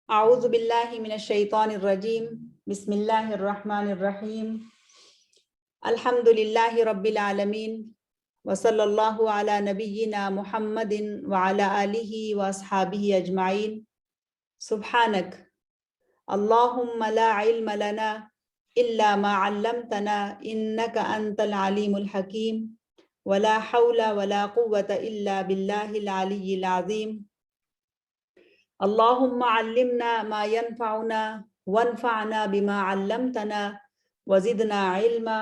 اعوذ باللہ من الشیطان الرجیم بسم اللہ الرحمن الرحیم الحمد للہ رب العالمین وصلی اللہ علی نبینا محمد وعلی آلہ واصحابہ اجمعین سبحانک اللہم لا علم لنا الا ما علمتنا انک انت العلیم الحکیم ولا حول ولا قوة الا باللہ العلی العظیم اللہم علمنا ما ينفعنا وانفعنا بما علمتنا وزدنا علما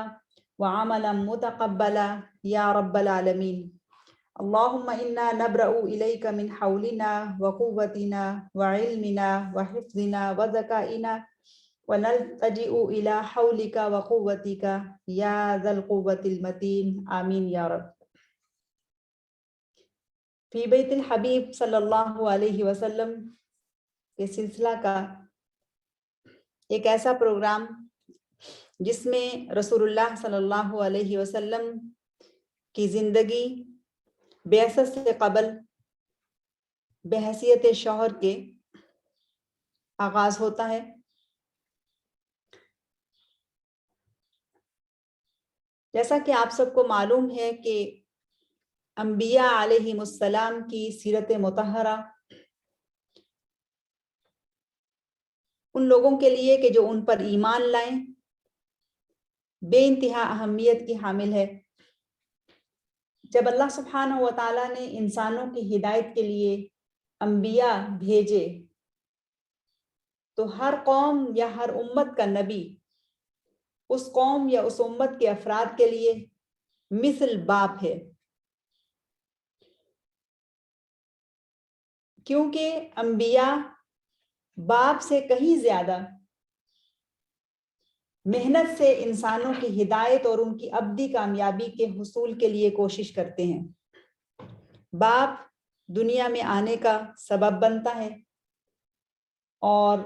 وعملا متقبلا یا رب العالمین اللہم انا نبرأ الیک من حولنا وقوتنا وعلمنا وحفظنا وذکائنا ونلتجئ الى حولک وقوتک یا ذا القوة المتین آمین یا رب۔ فی بیت الحبیب صلی اللہ علیہ وسلم کے سلسلہ کا ایک ایسا پروگرام جس میں رسول اللہ صلی اللہ علیہ وسلم کی زندگی بعثت سے قبل بحیثیت شوہر کے آغاز ہوتا ہے۔ جیسا کہ آپ سب کو معلوم ہے کہ انبیاء علیہم السلام کی سیرت مطہرہ ان لوگوں کے لیے کہ جو ان پر ایمان لائیں بے انتہا اہمیت کی حامل ہے۔ جب اللہ سبحانہ و تعالیٰ نے انسانوں کی ہدایت کے لیے انبیاء بھیجے تو ہر قوم یا ہر امت کا نبی اس قوم یا اس امت کے افراد کے لیے مثل باپ ہے، کیونکہ انبیاء باپ سے کہیں زیادہ محنت سے انسانوں کی ہدایت اور ان کی ابدی کامیابی کے حصول کے لیے کوشش کرتے ہیں۔ باپ دنیا میں آنے کا سبب بنتا ہے اور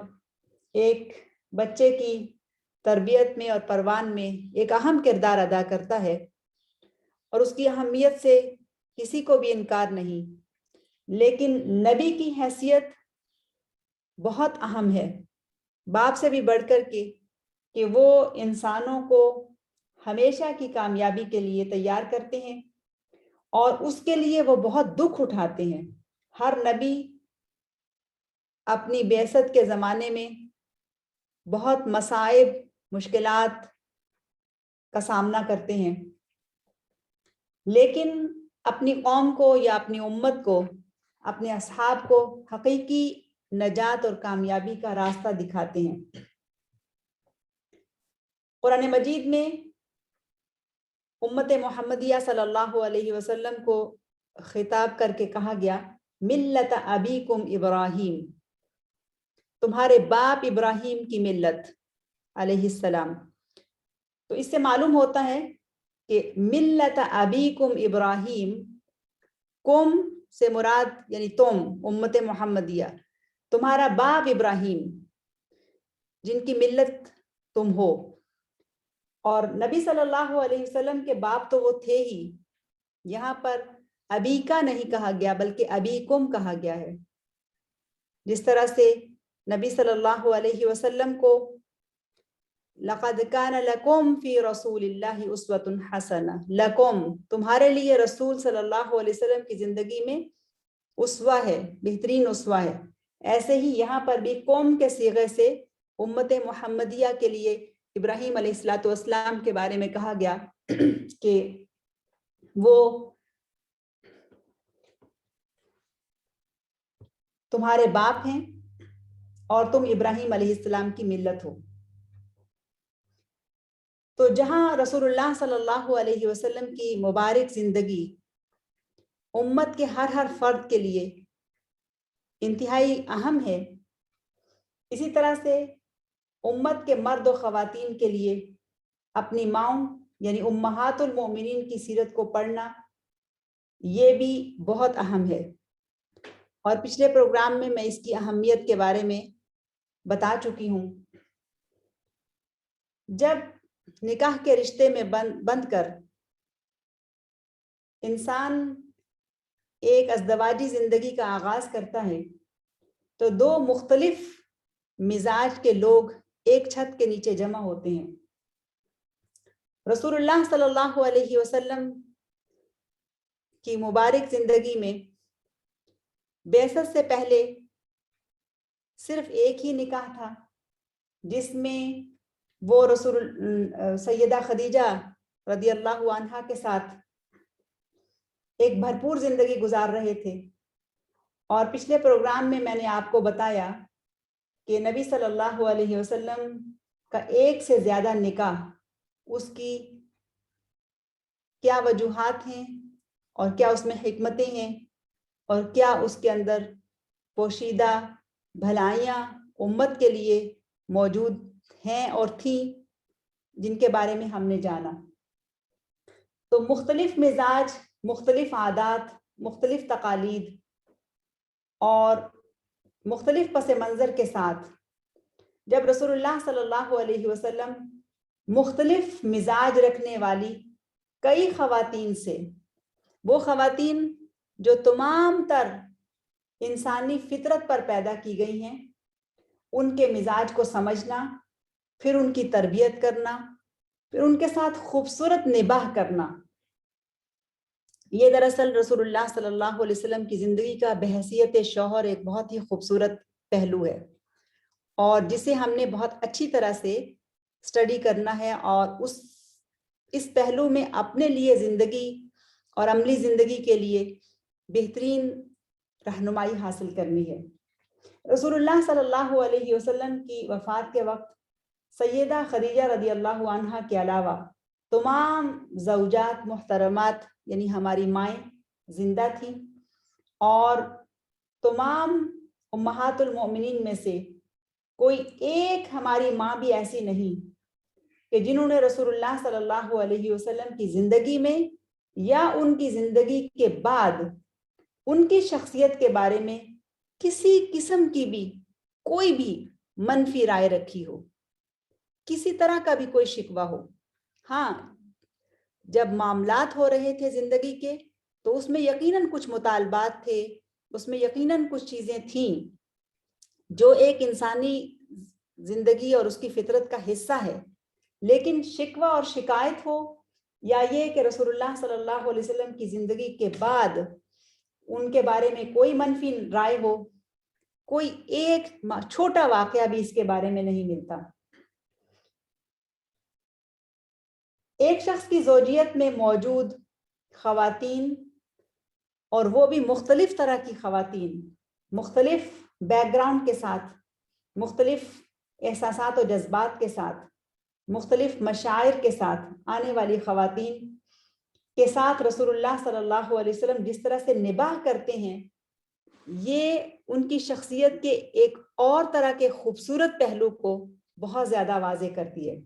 ایک بچے کی تربیت میں اور پروان میں ایک اہم کردار ادا کرتا ہے، اور اس کی اہمیت سے کسی کو بھی انکار نہیں، لیکن نبی کی حیثیت بہت اہم ہے، باپ سے بھی بڑھ کر کے، کہ وہ انسانوں کو ہمیشہ کی کامیابی کے لیے تیار کرتے ہیں اور اس کے لیے وہ بہت دکھ اٹھاتے ہیں۔ ہر نبی اپنی بعثت کے زمانے میں بہت مصائب، مشکلات کا سامنا کرتے ہیں، لیکن اپنی قوم کو یا اپنی امت کو، اپنے اصحاب کو حقیقی نجات اور کامیابی کا راستہ دکھاتے ہیں۔ قرآن مجید میں امت محمدیہ صلی اللہ علیہ وسلم کو خطاب کر کے کہا گیا ملت ابیکم ابراہیم، تمہارے باپ ابراہیم کی ملت علیہ السلام۔ تو اس سے معلوم ہوتا ہے کہ ملت ابیکم ابراہیم، کم سے مراد یعنی تم امت محمدیہ، تمہارا باپ ابراہیم جن کی ملت تم ہو، اور نبی صلی اللہ علیہ وسلم کے باپ تو وہ تھے ہی، یہاں پر ابی کا نہیں کہا گیا بلکہ ابیکم کہا گیا ہے۔ جس طرح سے نبی صلی اللہ علیہ وسلم کو لقد کان لکم فی رسول اللہ اسوۃ حسنہ، لکم تمہارے لیے رسول صلی اللہ علیہ وسلم کی زندگی میں اسوہ ہے، بہترین اسوہ ہے۔ ایسے ہی یہاں پر بھی قوم کے صیغے سے امت محمدیہ کے لیے ابراہیم علیہ السلام کے بارے میں کہا گیا کہ وہ تمہارے باپ ہیں اور تم ابراہیم علیہ السلام کی ملت ہو۔ تو جہاں رسول اللہ صلی اللہ علیہ وسلم کی مبارک زندگی امت کے ہر فرد کے لیے انتہائی اہم ہے، اسی طرح سے امت کے مرد و خواتین کے لیے اپنی ماؤں یعنی امہات المومنین کی سیرت کو پڑھنا یہ بھی بہت اہم ہے، اور پچھلے پروگرام میں اس کی اہمیت کے بارے میں بتا چکی ہوں۔ جب نکاح کے رشتے میں بند کر انسان ایک ازدواجی زندگی کا آغاز کرتا ہے تو دو مختلف مزاج کے لوگ ایک چھت کے نیچے جمع ہوتے ہیں۔ رسول اللہ صلی اللہ علیہ وسلم کی مبارک زندگی میں بعثت سے پہلے صرف ایک ہی نکاح تھا، جس میں وہ سیدہ خدیجہ رضی اللہ عنہا کے ساتھ ایک بھرپور زندگی گزار رہے تھے۔ اور پچھلے پروگرام میں میں نے آپ کو بتایا کہ نبی صلی اللہ علیہ وسلم کا ایک سے زیادہ نکاح، اس کی کیا وجوہات ہیں اور کیا اس میں حکمتیں ہیں اور کیا اس کے اندر پوشیدہ بھلائیاں امت کے لیے موجود ہیں اور تھیں، جن کے بارے میں ہم نے جانا۔ تو مختلف مزاج، مختلف عادات، مختلف تقالید اور مختلف پس منظر کے ساتھ جب رسول اللہ صلی اللہ علیہ وسلم مختلف مزاج رکھنے والی کئی خواتین سے، وہ خواتین جو تمام تر انسانی فطرت پر پیدا کی گئی ہیں، ان کے مزاج کو سمجھنا، پھر ان کی تربیت کرنا، پھر ان کے ساتھ خوبصورت نباہ کرنا، یہ دراصل رسول اللہ صلی اللہ علیہ وسلم کی زندگی کا بحیثیت شوہر ایک بہت ہی خوبصورت پہلو ہے، اور جسے ہم نے بہت اچھی طرح سے اسٹڈی کرنا ہے اور اس پہلو میں اپنے لیے زندگی اور عملی زندگی کے لیے بہترین رہنمائی حاصل کرنی ہے۔ رسول اللہ صلی اللہ علیہ وسلم کی وفات کے وقت سیدہ خدیجہ رضی اللہ عنہا کے علاوہ تمام زوجات محترمات یعنی ہماری مائیں زندہ تھیں، اور تمام امہات المؤمنین میں سے کوئی ایک ہماری ماں بھی ایسی نہیں کہ جنہوں نے رسول اللہ صلی اللہ علیہ وسلم کی زندگی میں یا ان کی زندگی کے بعد ان کی شخصیت کے بارے میں کسی قسم کی بھی کوئی بھی منفی رائے رکھی ہو، کسی طرح کا بھی کوئی شکوہ ہو۔ ہاں، جب معاملات ہو رہے تھے زندگی کے تو اس میں یقیناً کچھ مطالبات تھے، اس میں یقیناً کچھ چیزیں تھیں جو ایک انسانی زندگی اور اس کی فطرت کا حصہ ہے، لیکن شکوہ اور شکایت ہو یا یہ کہ رسول اللہ صلی اللہ علیہ وسلم کی زندگی کے بعد ان کے بارے میں کوئی منفی رائے ہو، کوئی ایک چھوٹا واقعہ بھی اس کے بارے میں نہیں ملتا۔ ایک شخص کی زوجیت میں موجود خواتین، اور وہ بھی مختلف طرح کی خواتین، مختلف بیک گراؤنڈ کے ساتھ، مختلف احساسات و جذبات کے ساتھ، مختلف مشاعر کے ساتھ آنے والی خواتین کے ساتھ رسول اللہ صلی اللہ علیہ وسلم جس طرح سے نباہ کرتے ہیں، یہ ان کی شخصیت کے ایک اور طرح کے خوبصورت پہلو کو بہت زیادہ واضح کرتی ہے۔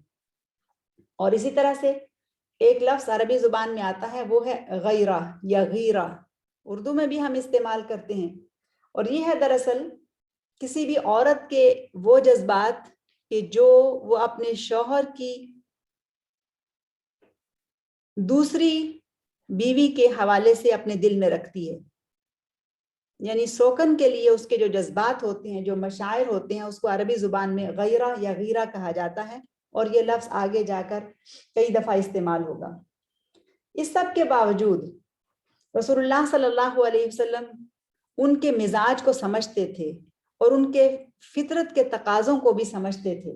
اور اسی طرح سے ایک لفظ عربی زبان میں آتا ہے، وہ ہے غیرہ یا غیرہ، اردو میں بھی ہم استعمال کرتے ہیں، اور یہ ہے دراصل کسی بھی عورت کے وہ جذبات کہ جو وہ اپنے شوہر کی دوسری بیوی کے حوالے سے اپنے دل میں رکھتی ہے، یعنی سوکن کے لیے اس کے جو جذبات ہوتے ہیں، جو مشاعر ہوتے ہیں، اس کو عربی زبان میں غیرہ یا غیرہ کہا جاتا ہے، اور یہ لفظ آگے جا کر کئی دفعہ استعمال ہوگا۔ اس سب کے باوجود رسول اللہ صلی اللہ علیہ وسلم ان کے مزاج کو سمجھتے تھے اور ان کے فطرت کے تقاضوں کو بھی سمجھتے تھے،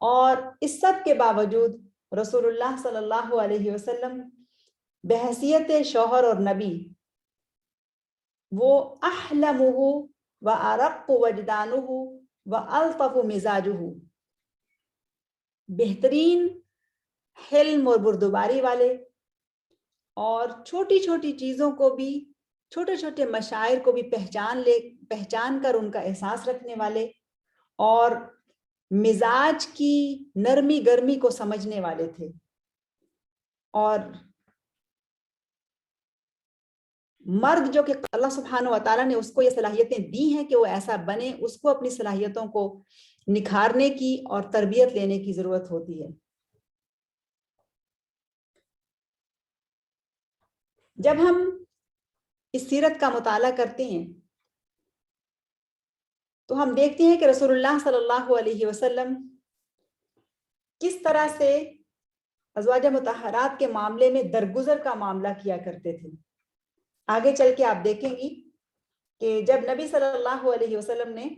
اور اس سب کے باوجود رسول اللہ صلی اللہ علیہ وسلم بحیثیت شوہر اور نبی وہ احلمہ و ارق وجدانہ و الطف مزاجہ، بہترین حلم اور بردباری والے، اور چھوٹی چھوٹی چیزوں کو بھی، چھوٹے چھوٹے مشاعر کو بھی پہچان کر ان کا احساس رکھنے والے، اور مزاج کی نرمی گرمی کو سمجھنے والے تھے۔ اور مرد جو کہ اللہ سبحانہ و تعالیٰ نے اس کو یہ صلاحیتیں دی ہیں کہ وہ ایسا بنے، اس کو اپنی صلاحیتوں کو نکھارنے کی اور تربیت لینے کی ضرورت ہوتی ہے۔ جب ہم اس سیرت کا مطالعہ کرتے ہیں تو ہم دیکھتے ہیں کہ رسول اللہ صلی اللہ علیہ وسلم کس طرح سے ازواج مطہرات کے معاملے میں درگزر کا معاملہ کیا کرتے تھے۔ آگے چل کے آپ دیکھیں گی کہ جب نبی صلی اللہ علیہ وسلم نے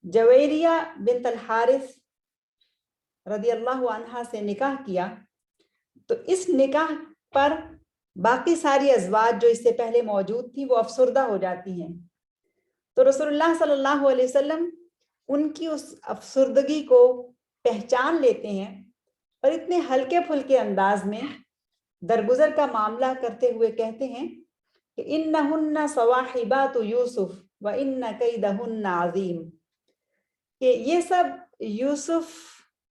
جویریہ بنت الحارث رضی اللہ عنہا سے نکاح کیا تو اس نکاح پر باقی ساری ازواج جو اس سے پہلے موجود تھی وہ افسردہ ہو جاتی ہیں، تو رسول اللہ صلی اللہ علیہ وسلم ان کی اس افسردگی کو پہچان لیتے ہیں اور اتنے ہلکے پھلکے انداز میں درگزر کا معاملہ کرتے ہوئے کہتے ہیں کہ انہن صواحبات یوسف و ان کیدہن عظیم، کہ یہ سب یوسف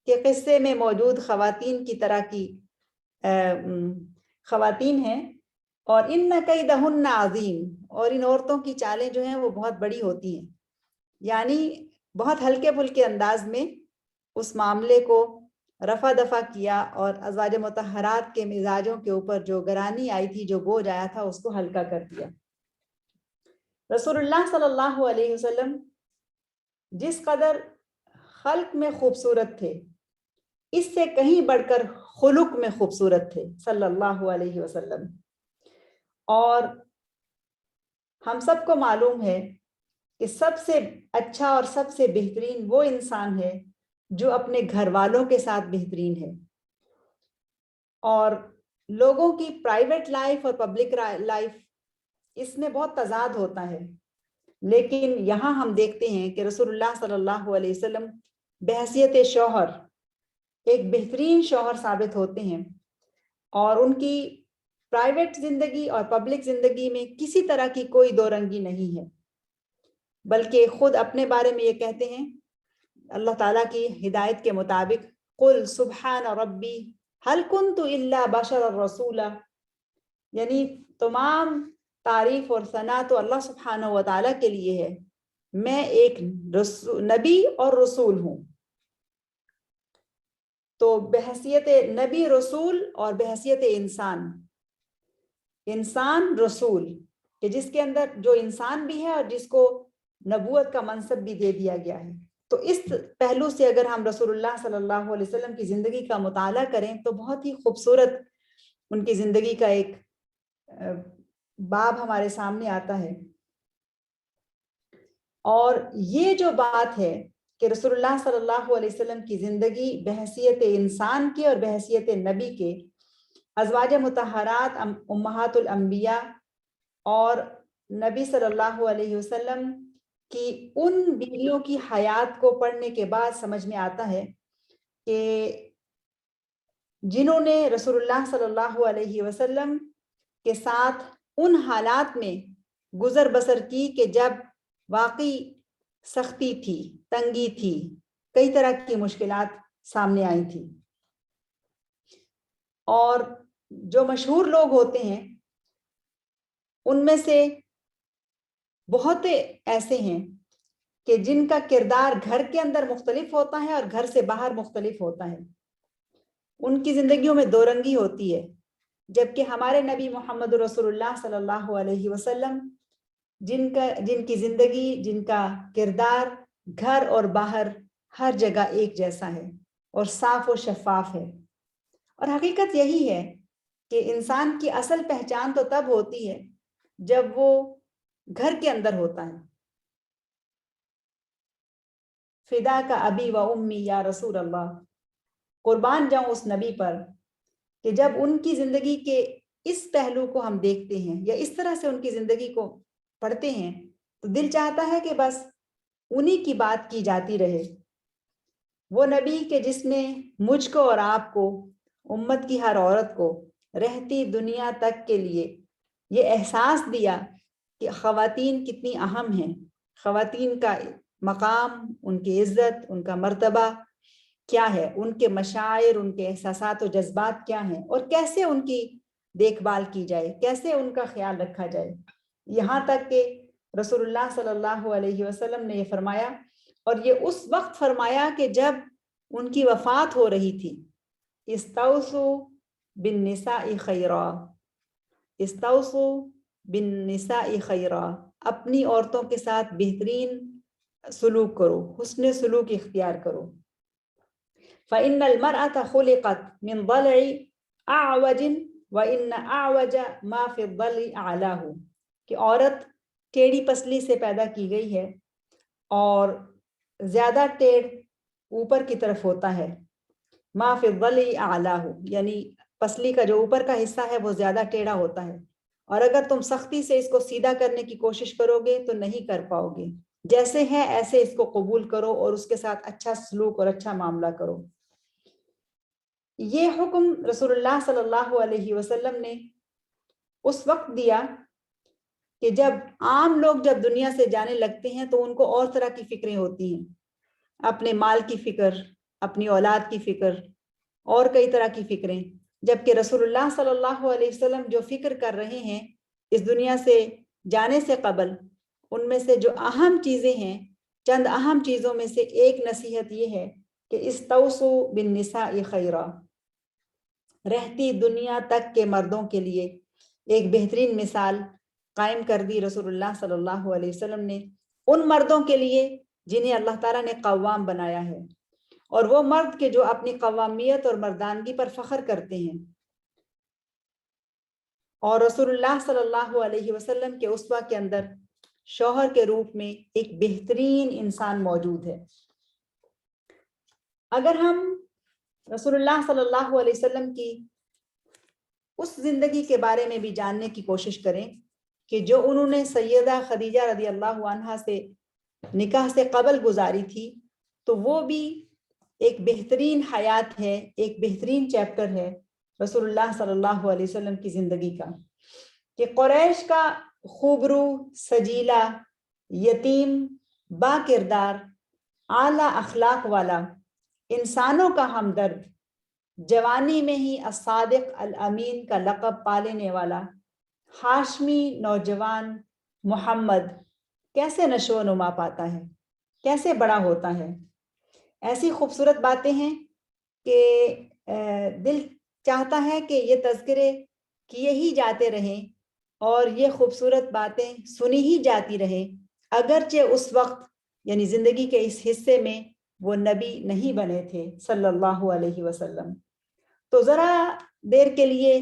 کے قصے میں موجود خواتین کی طرح کی خواتین ہیں، اور ان کیدہن عظیم، اور ان عورتوں کی چالیں جو ہیں وہ بہت بڑی ہوتی ہیں، یعنی بہت ہلکے پھلکے انداز میں اس معاملے کو رفع دفع کیا اور ازواج مطہرات کے مزاجوں کے اوپر جو گرانی آئی تھی، جو بوجھ آیا تھا، اس کو ہلکا کر دیا۔ رسول اللہ صلی اللہ علیہ وسلم جس قدر خلق میں خوبصورت تھے، اس سے کہیں بڑھ کر خلق میں خوبصورت تھے صلی اللہ علیہ وسلم، اور ہم سب کو معلوم ہے کہ سب سے اچھا اور سب سے بہترین وہ انسان ہے جو اپنے گھر والوں کے ساتھ بہترین ہے، اور لوگوں کی پرائیویٹ لائف اور پبلک لائف اس میں بہت تضاد ہوتا ہے، لیکن یہاں ہم دیکھتے ہیں کہ رسول اللہ صلی اللہ علیہ وسلم بحیثیت شوہر ایک بہترین شوہر ثابت ہوتے ہیں، اور ان کی پرائیویٹ زندگی اور پبلک زندگی میں کسی طرح کی کوئی دو رنگی نہیں ہے، بلکہ خود اپنے بارے میں یہ کہتے ہیں اللہ تعالیٰ کی ہدایت کے مطابق قل سبحان ربی هل كنت الا بشر رسولا، یعنی تمام تعریف اور ثنا تو اللہ سبحانہ و تعالیٰ کے لیے ہے، میں ایک نبی اور رسول ہوں۔ تو بحیثیت نبی رسول اور بحیثیت انسان رسول، کہ جس کے اندر جو انسان بھی ہے اور جس کو نبوت کا منصب بھی دے دیا گیا ہے، تو اس پہلو سے اگر ہم رسول اللہ صلی اللہ علیہ وسلم کی زندگی کا مطالعہ کریں تو بہت ہی خوبصورت ان کی زندگی کا ایک باب ہمارے سامنے آتا ہے، اور یہ جو بات ہے کہ رسول اللہ صلی اللہ علیہ وسلم کی زندگی بحیثیت انسان کے اور بحیثیت نبی کے ازواج مطہرات امہات الانبیاء اور نبی صلی اللہ علیہ وسلم کی ان بیویوں کی حیات کو پڑھنے کے بعد سمجھ میں آتا ہے کہ جنہوں نے رسول اللہ صلی اللہ علیہ وسلم کے ساتھ ان حالات میں گزر بسر کی کہ جب واقعی سختی تھی، تنگی تھی، کئی طرح کی مشکلات سامنے آئی تھی، اور جو مشہور لوگ ہوتے ہیں ان میں سے بہت ایسے ہیں کہ جن کا کردار گھر کے اندر مختلف ہوتا ہے اور گھر سے باہر مختلف ہوتا ہے، ان کی زندگیوں میں دو رنگی ہوتی ہے، جبکہ ہمارے نبی محمد رسول اللہ صلی اللہ علیہ وسلم جن کی زندگی، جن کا کردار گھر اور باہر ہر جگہ ایک جیسا ہے اور صاف و شفاف ہے، اور حقیقت یہی ہے کہ انسان کی اصل پہچان تو تب ہوتی ہے جب وہ گھر کے اندر ہوتا ہے۔ فدا کا ابی و امی یا رسول اللہ، قربان جاؤں اس نبی پر کہ جب ان کی زندگی کے اس پہلو کو ہم دیکھتے ہیں یا اس طرح سے ان کی زندگی کو پڑھتے ہیں تو دل چاہتا ہے کہ بس انہی کی بات کی جاتی رہے، وہ نبی کہ جس نے مجھ کو اور آپ کو، امت کی ہر عورت کو رہتی دنیا تک کے لیے یہ احساس دیا کہ خواتین کتنی اہم ہیں، خواتین کا مقام، ان کی عزت، ان کا مرتبہ کیا ہے، ان کے مشاعر، ان کے احساسات و جذبات کیا ہیں، اور کیسے ان کی دیکھ بھال کی جائے، کیسے ان کا خیال رکھا جائے، یہاں تک کہ رسول اللہ صلی اللہ علیہ وسلم نے یہ فرمایا، اور یہ اس وقت فرمایا کہ جب ان کی وفات ہو رہی تھی، استوصوا بالنساء خیرا، استوصوا بالنساء خیرا، اپنی عورتوں کے ساتھ بہترین سلوک کرو، حسن سلوک اختیار کرو. فإن المرأة خلقت من ضلع أعوج وإن أعوج ما في الضلع أعلاه، کہ عورت ٹیڑھی پسلی سے پیدا کی گئی ہے اور زیادہ ٹیڑھ اوپر کی طرف ہوتا ہے. ما فی الضلع اعلاہ، یعنی پسلی کا جو اوپر کا حصہ ہے وہ زیادہ ٹیڑھا ہوتا ہے، اور اگر تم سختی سے اس کو سیدھا کرنے کی کوشش کرو گے تو نہیں کر پاؤ گے. جیسے ہے ایسے اس کو قبول کرو اور اس کے ساتھ اچھا سلوک اور اچھا معاملہ کرو. یہ حکم رسول اللہ صلی اللہ علیہ وسلم نے اس وقت دیا کہ جب عام لوگ جب دنیا سے جانے لگتے ہیں تو ان کو اور طرح کی فکریں ہوتی ہیں، اپنے مال کی فکر، اپنی اولاد کی فکر اور کئی طرح کی فکریں، جبکہ رسول اللہ صلی اللہ علیہ وسلم جو فکر کر رہے ہیں اس دنیا سے جانے سے قبل، ان میں سے جو اہم چیزیں ہیں، چند اہم چیزوں میں سے ایک نصیحت یہ ہے کہ استوصوا بالنساء خیرا، رہتی دنیا تک کے مردوں کے لیے ایک بہترین مثال قائم کر دی رسول اللہ صلی اللہ علیہ وسلم نے ان مردوں کے لیے جنہیں اللہ تعالیٰ نے قوام بنایا ہے، اور وہ مرد کے جو اپنی قوامیت اور مردانگی پر فخر کرتے ہیں. اور رسول اللہ صلی اللہ علیہ وسلم کے اسوہ کے اندر شوہر کے روپ میں ایک بہترین انسان موجود ہے. اگر ہم رسول اللہ صلی اللہ علیہ وسلم کی اس زندگی کے بارے میں بھی جاننے کی کوشش کریں کہ جو انہوں نے سیدہ خدیجہ رضی اللہ عنہا سے نکاح سے قبل گزاری تھی، تو وہ بھی ایک بہترین حیات ہے، ایک بہترین چیپٹر ہے رسول اللہ صلی اللہ علیہ وسلم کی زندگی کا، کہ قریش کا خوبرو، سجیلا، یتیم، با کردار، اعلیٰ اخلاق والا، انسانوں کا ہمدرد، جوانی میں ہی الصادق الامین کا لقب پا لینے والا ہاشمی نوجوان محمد کیسے نشو و نما پاتا ہے، کیسے بڑا ہوتا ہے. ایسی خوبصورت باتیں ہیں کہ دل چاہتا ہے کہ یہ تذکرے کیے ہی جاتے رہیں اور یہ خوبصورت باتیں سنی ہی جاتی رہیں، اگرچہ اس وقت یعنی زندگی کے اس حصے میں وہ نبی نہیں بنے تھے صلی اللہ علیہ وسلم. تو ذرا دیر کے لیے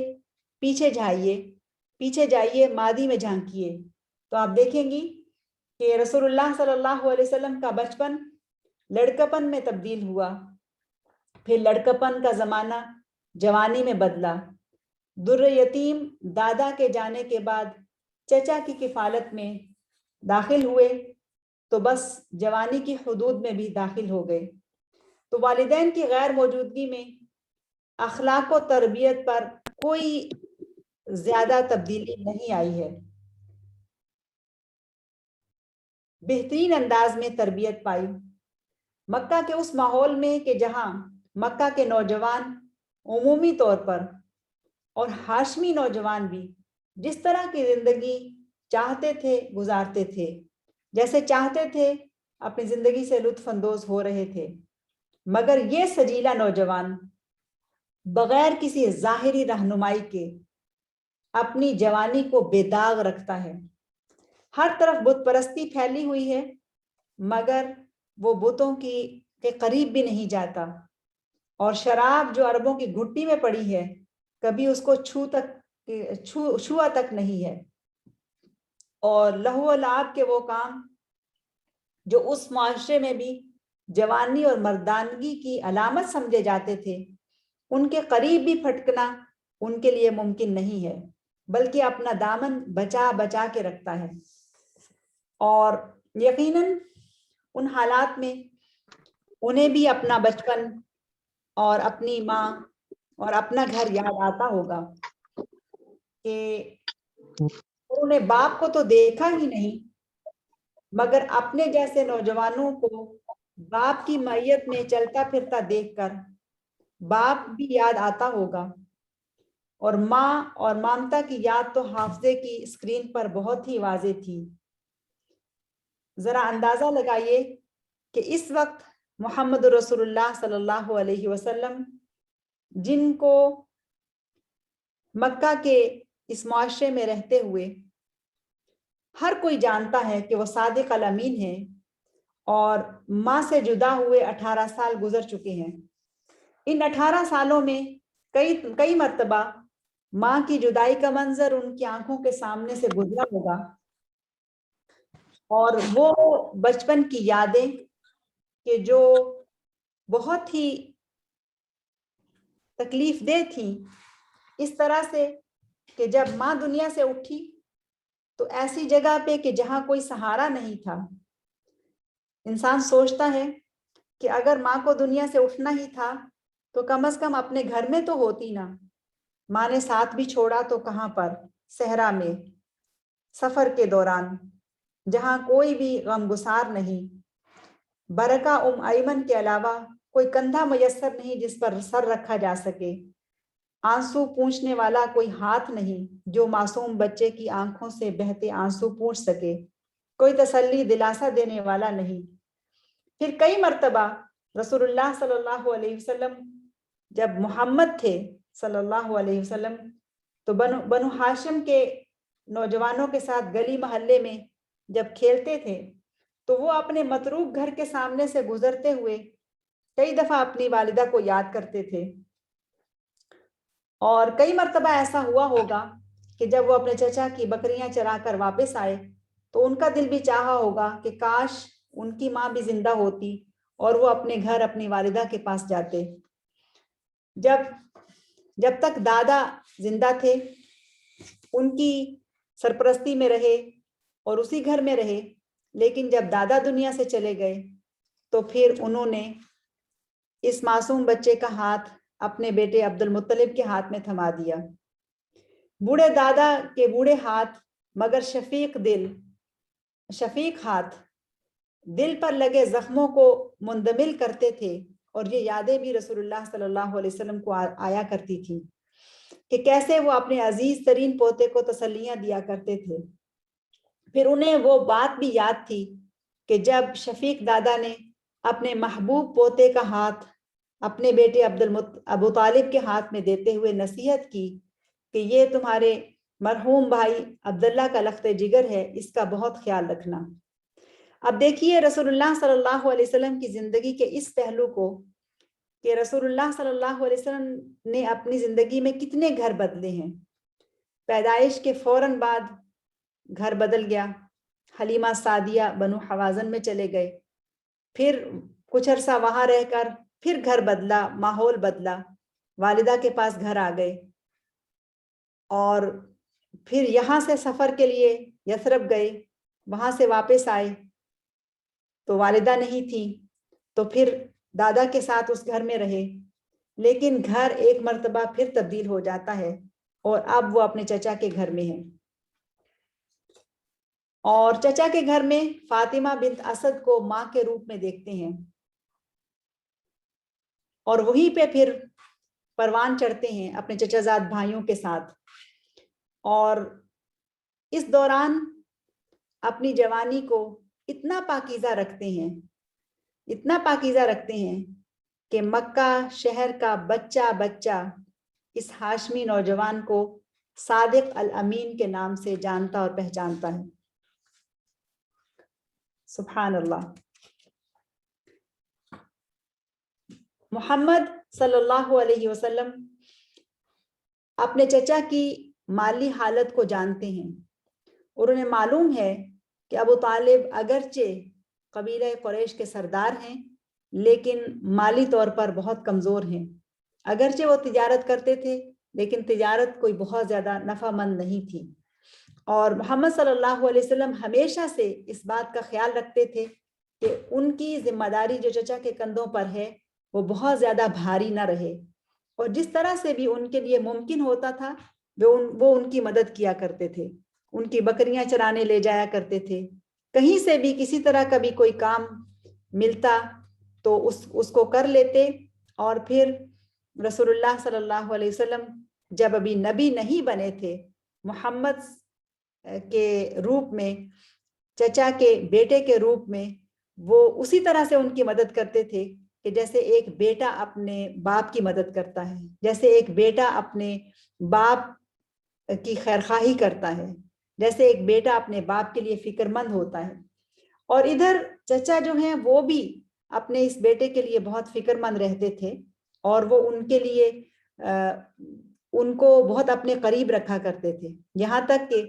پیچھے جائیے، ماضی میں جھانکیے تو آپ دیکھیں گی کہ رسول اللہ صلی اللہ علیہ وسلم کا بچپن لڑکپن میں تبدیل ہوا، پھر لڑکپن کا زمانہ جوانی میں بدلا، در یتیم دادا کے جانے کے بعد چچا کی کفالت میں داخل ہوئے تو بس جوانی کی حدود میں بھی داخل ہو گئے. تو والدین کی غیر موجودگی میں اخلاق و تربیت پر کوئی زیادہ تبدیلی نہیں آئی ہے، بہترین انداز میں تربیت پائی. مکہ کے اس ماحول میں کہ جہاں مکہ کے نوجوان عمومی طور پر اور ہاشمی نوجوان بھی جس طرح کی زندگی چاہتے تھے گزارتے تھے، جیسے چاہتے تھے اپنی زندگی سے لطف اندوز ہو رہے تھے، مگر یہ سجیلا نوجوان بغیر کسی ظاہری رہنمائی کے اپنی جوانی کو بے داغ رکھتا ہے. ہر طرف بت پرستی پھیلی ہوئی ہے مگر وہ بتوں کے قریب بھی نہیں جاتا، اور شراب جو عربوں کی گھٹی میں پڑی ہے کبھی اس کو چھوا تک نہیں ہے. اور لہو و لعب کے وہ کام جو اس معاشرے میں بھی جوانی اور مردانگی کی علامت سمجھے جاتے تھے، ان کے قریب بھی پھٹکنا ان کے لیے ممکن نہیں ہے، بلکہ اپنا دامن بچا کے رکھتا ہے. اور یقیناً ان حالات میں انہیں بھی اپنا بچپن اور اپنی ماں اور اپنا گھر یاد آتا ہوگا کہ انہوں نے باپ کو تو دیکھا ہی نہیں، مگر اپنے جیسے نوجوانوں کو باپ کی معیت میں چلتا پھرتا دیکھ کر باپ بھی یاد آتا ہوگا، اور ماں اور مامتا کی یاد تو حافظے کی اسکرین پر بہت ہی واضح تھی. ذرا اندازہ لگائیے کہ اس وقت محمد رسول اللہ صلی اللہ علیہ وسلم جن کو مکہ کے اس معاشرے میں رہتے ہوئے ہر کوئی جانتا ہے کہ وہ صادق الامین ہے اور ماں سے جدا ہوئے 18 سال گزر چکے ہیں۔ ان 18 سالوں میں کئی مرتبہ ماں کی جدائی کا منظر ان کی آنکھوں کے سامنے سے گزرا ہوگا، اور وہ بچپن کی یادیں کہ جو بہت ہی تکلیف دہ تھیں، اس طرح سے کہ جب ماں دنیا سے اٹھی تو ایسی جگہ پہ کہ جہاں کوئی سہارا نہیں تھا۔ انسان سوچتا ہے کہ اگر ماں کو دنیا سے اٹھنا ہی تھا تو کم از کم اپنے گھر میں تو ہوتی نا۔ ماں نے ساتھ بھی چھوڑا تو کہاں پر، صحرا میں، سفر کے دوران، جہاں کوئی بھی غمگسار نہیں، برکہ ایمن کے علاوہ کوئی کندھا میسر نہیں جس پر سر رکھا جا سکے، آنسو پونچھنے والا کوئی ہاتھ نہیں جو معصوم بچے کی آنکھوں سے بہتے آنسو پونچھ سکے، کوئی تسلی دلاسا دینے والا نہیں۔ پھر کئی مرتبہ رسول اللہ صلی اللہ علیہ وسلم جب محمد تھے صلی اللہ علیہ وسلم تو بنو ہاشم کے نوجوانوں کے ساتھ گلی محلے میں جب کھیلتے تھے تو وہ اپنے متروک گھر کے سامنے سے گزرتے ہوئے کئی دفعہ اپنی والدہ کو یاد کرتے تھے، اور کئی مرتبہ ایسا ہوا ہوگا کہ جب وہ اپنے چچا کی بکریاں چرا کر واپس آئے تو ان کا دل بھی چاہا ہوگا کہ کاش ان کی ماں بھی زندہ ہوتی اور وہ اپنے گھر اپنی والدہ کے پاس جاتے۔ جب تک دادا زندہ تھے ان کی سرپرستی میں رہے اور اسی گھر میں رہے، لیکن جب دادا دنیا سے چلے گئے تو پھر انہوں نے اس معصوم بچے کا ہاتھ اپنے بیٹے عبد المطلب کے ہاتھ میں تھما دیا۔ بوڑھے دادا کے بوڑھے ہاتھ مگر شفیق ہاتھ دل پر لگے زخموں کو مندمل کرتے تھے، اور یہ یادیں بھی رسول اللہ صلی اللہ علیہ وسلم کو آیا کرتی تھی کہ کیسے وہ اپنے عزیز ترین پوتے کو تسلیاں دیا کرتے تھے۔ پھر انہیں وہ بات بھی یاد تھی کہ جب شفیق دادا نے اپنے محبوب پوتے کا ہاتھ اپنے بیٹے ابو طالب کے ہاتھ میں دیتے ہوئے نصیحت کی کہ یہ تمہارے مرحوم بھائی عبداللہ کا لخت جگر ہے، اس کا بہت خیال رکھنا۔ اب دیکھیے رسول اللہ صلی اللہ علیہ وسلم کی زندگی کے اس پہلو کو کہ رسول اللہ صلی اللہ علیہ وسلم نے اپنی زندگی میں کتنے گھر بدلے ہیں۔ پیدائش کے فوراً بعد گھر بدل گیا، حلیمہ سعدیہ بنو حوازن میں چلے گئے، پھر کچھ عرصہ وہاں رہ کر پھر گھر بدلا، ماحول بدلا، والدہ کے پاس گھر آ گئے، اور پھر یہاں سے سفر کے لیے یثرب گئے، وہاں سے واپس آئے تو والدہ نہیں تھی، تو پھر دادا کے ساتھ اس گھر میں رہے، لیکن گھر ایک مرتبہ پھر تبدیل ہو جاتا ہے اور اب وہ اپنے چچا کے گھر میں ہے، اور چچا کے گھر میں فاطمہ بنت اسد کو ماں کے روپ میں دیکھتے ہیں، اور وہیں پہ پھر پروان چڑھتے ہیں اپنے چچا زاد بھائیوں کے ساتھ، اور اس دوران اپنی جوانی کو اتنا پاکیزہ رکھتے ہیں کہ مکہ شہر کا بچہ اس ہاشمی نوجوان کو صادق الامین کے نام سے جانتا اور پہچانتا ہے۔ سبحان اللہ۔ محمد صلی اللہ علیہ وسلم اپنے چچا کی مالی حالت کو جانتے ہیں، اور انہیں معلوم ہے کہ ابو طالب اگرچہ قبیلہ قریش کے سردار ہیں لیکن مالی طور پر بہت کمزور ہیں، اگرچہ وہ تجارت کرتے تھے لیکن تجارت کوئی بہت زیادہ نفع مند نہیں تھی، اور محمد صلی اللہ علیہ وسلم ہمیشہ سے اس بات کا خیال رکھتے تھے کہ ان کی ذمہ داری جو چچا کے کندھوں پر ہے وہ بہت زیادہ بھاری نہ رہے، اور جس طرح سے بھی ان کے لیے ممکن ہوتا تھا وہ ان کی مدد کیا کرتے تھے، ان کی بکریاں چرانے لے جایا کرتے تھے، کہیں سے بھی کسی طرح کا بھی کوئی کام ملتا تو اس کو کر لیتے، اور پھر رسول اللہ صلی اللہ علیہ وسلم جب ابھی نبی نہیں بنے تھے، محمد کے روپ میں، چچا کے بیٹے کے روپ میں وہ اسی طرح سے ان کی مدد کرتے تھے کہ جیسے ایک بیٹا اپنے باپ کی مدد کرتا ہے، جیسے ایک بیٹا اپنے باپ کی خیرخواہی کرتا ہے، جیسے ایک بیٹا اپنے باپ کے لیے فکر مند ہوتا ہے. اور ادھر چچا جو ہیں وہ بھی اپنے اس بیٹے کے لیے بہت فکر مند رہتے تھے اور وہ ان کے لیے ان کو بہت اپنے قریب رکھا کرتے تھے. یہاں تک کہ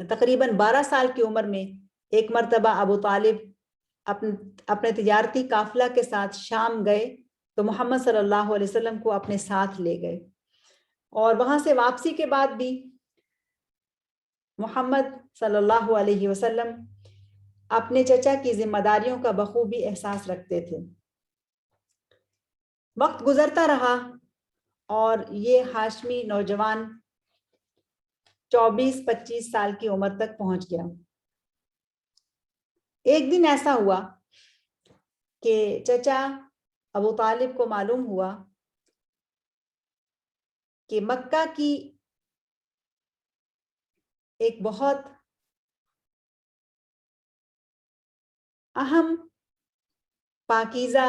تقریباً 12 سال کی عمر میں ایک مرتبہ ابو طالب اپنے تجارتی قافلہ کے ساتھ شام گئے تو محمد صلی اللہ علیہ وسلم کو اپنے ساتھ لے گئے. اور وہاں سے واپسی کے بعد بھی محمد صلی اللہ علیہ وسلم اپنے چچا کی ذمہ داریوں کا بخوبی احساس رکھتے تھے. وقت گزرتا رہا اور یہ ہاشمی نوجوان 24-25 سال کی عمر تک پہنچ گیا. ایک دن ایسا ہوا کہ چچا ابو طالب کو معلوم ہوا کہ مکہ کی ایک بہت اہم پاکیزہ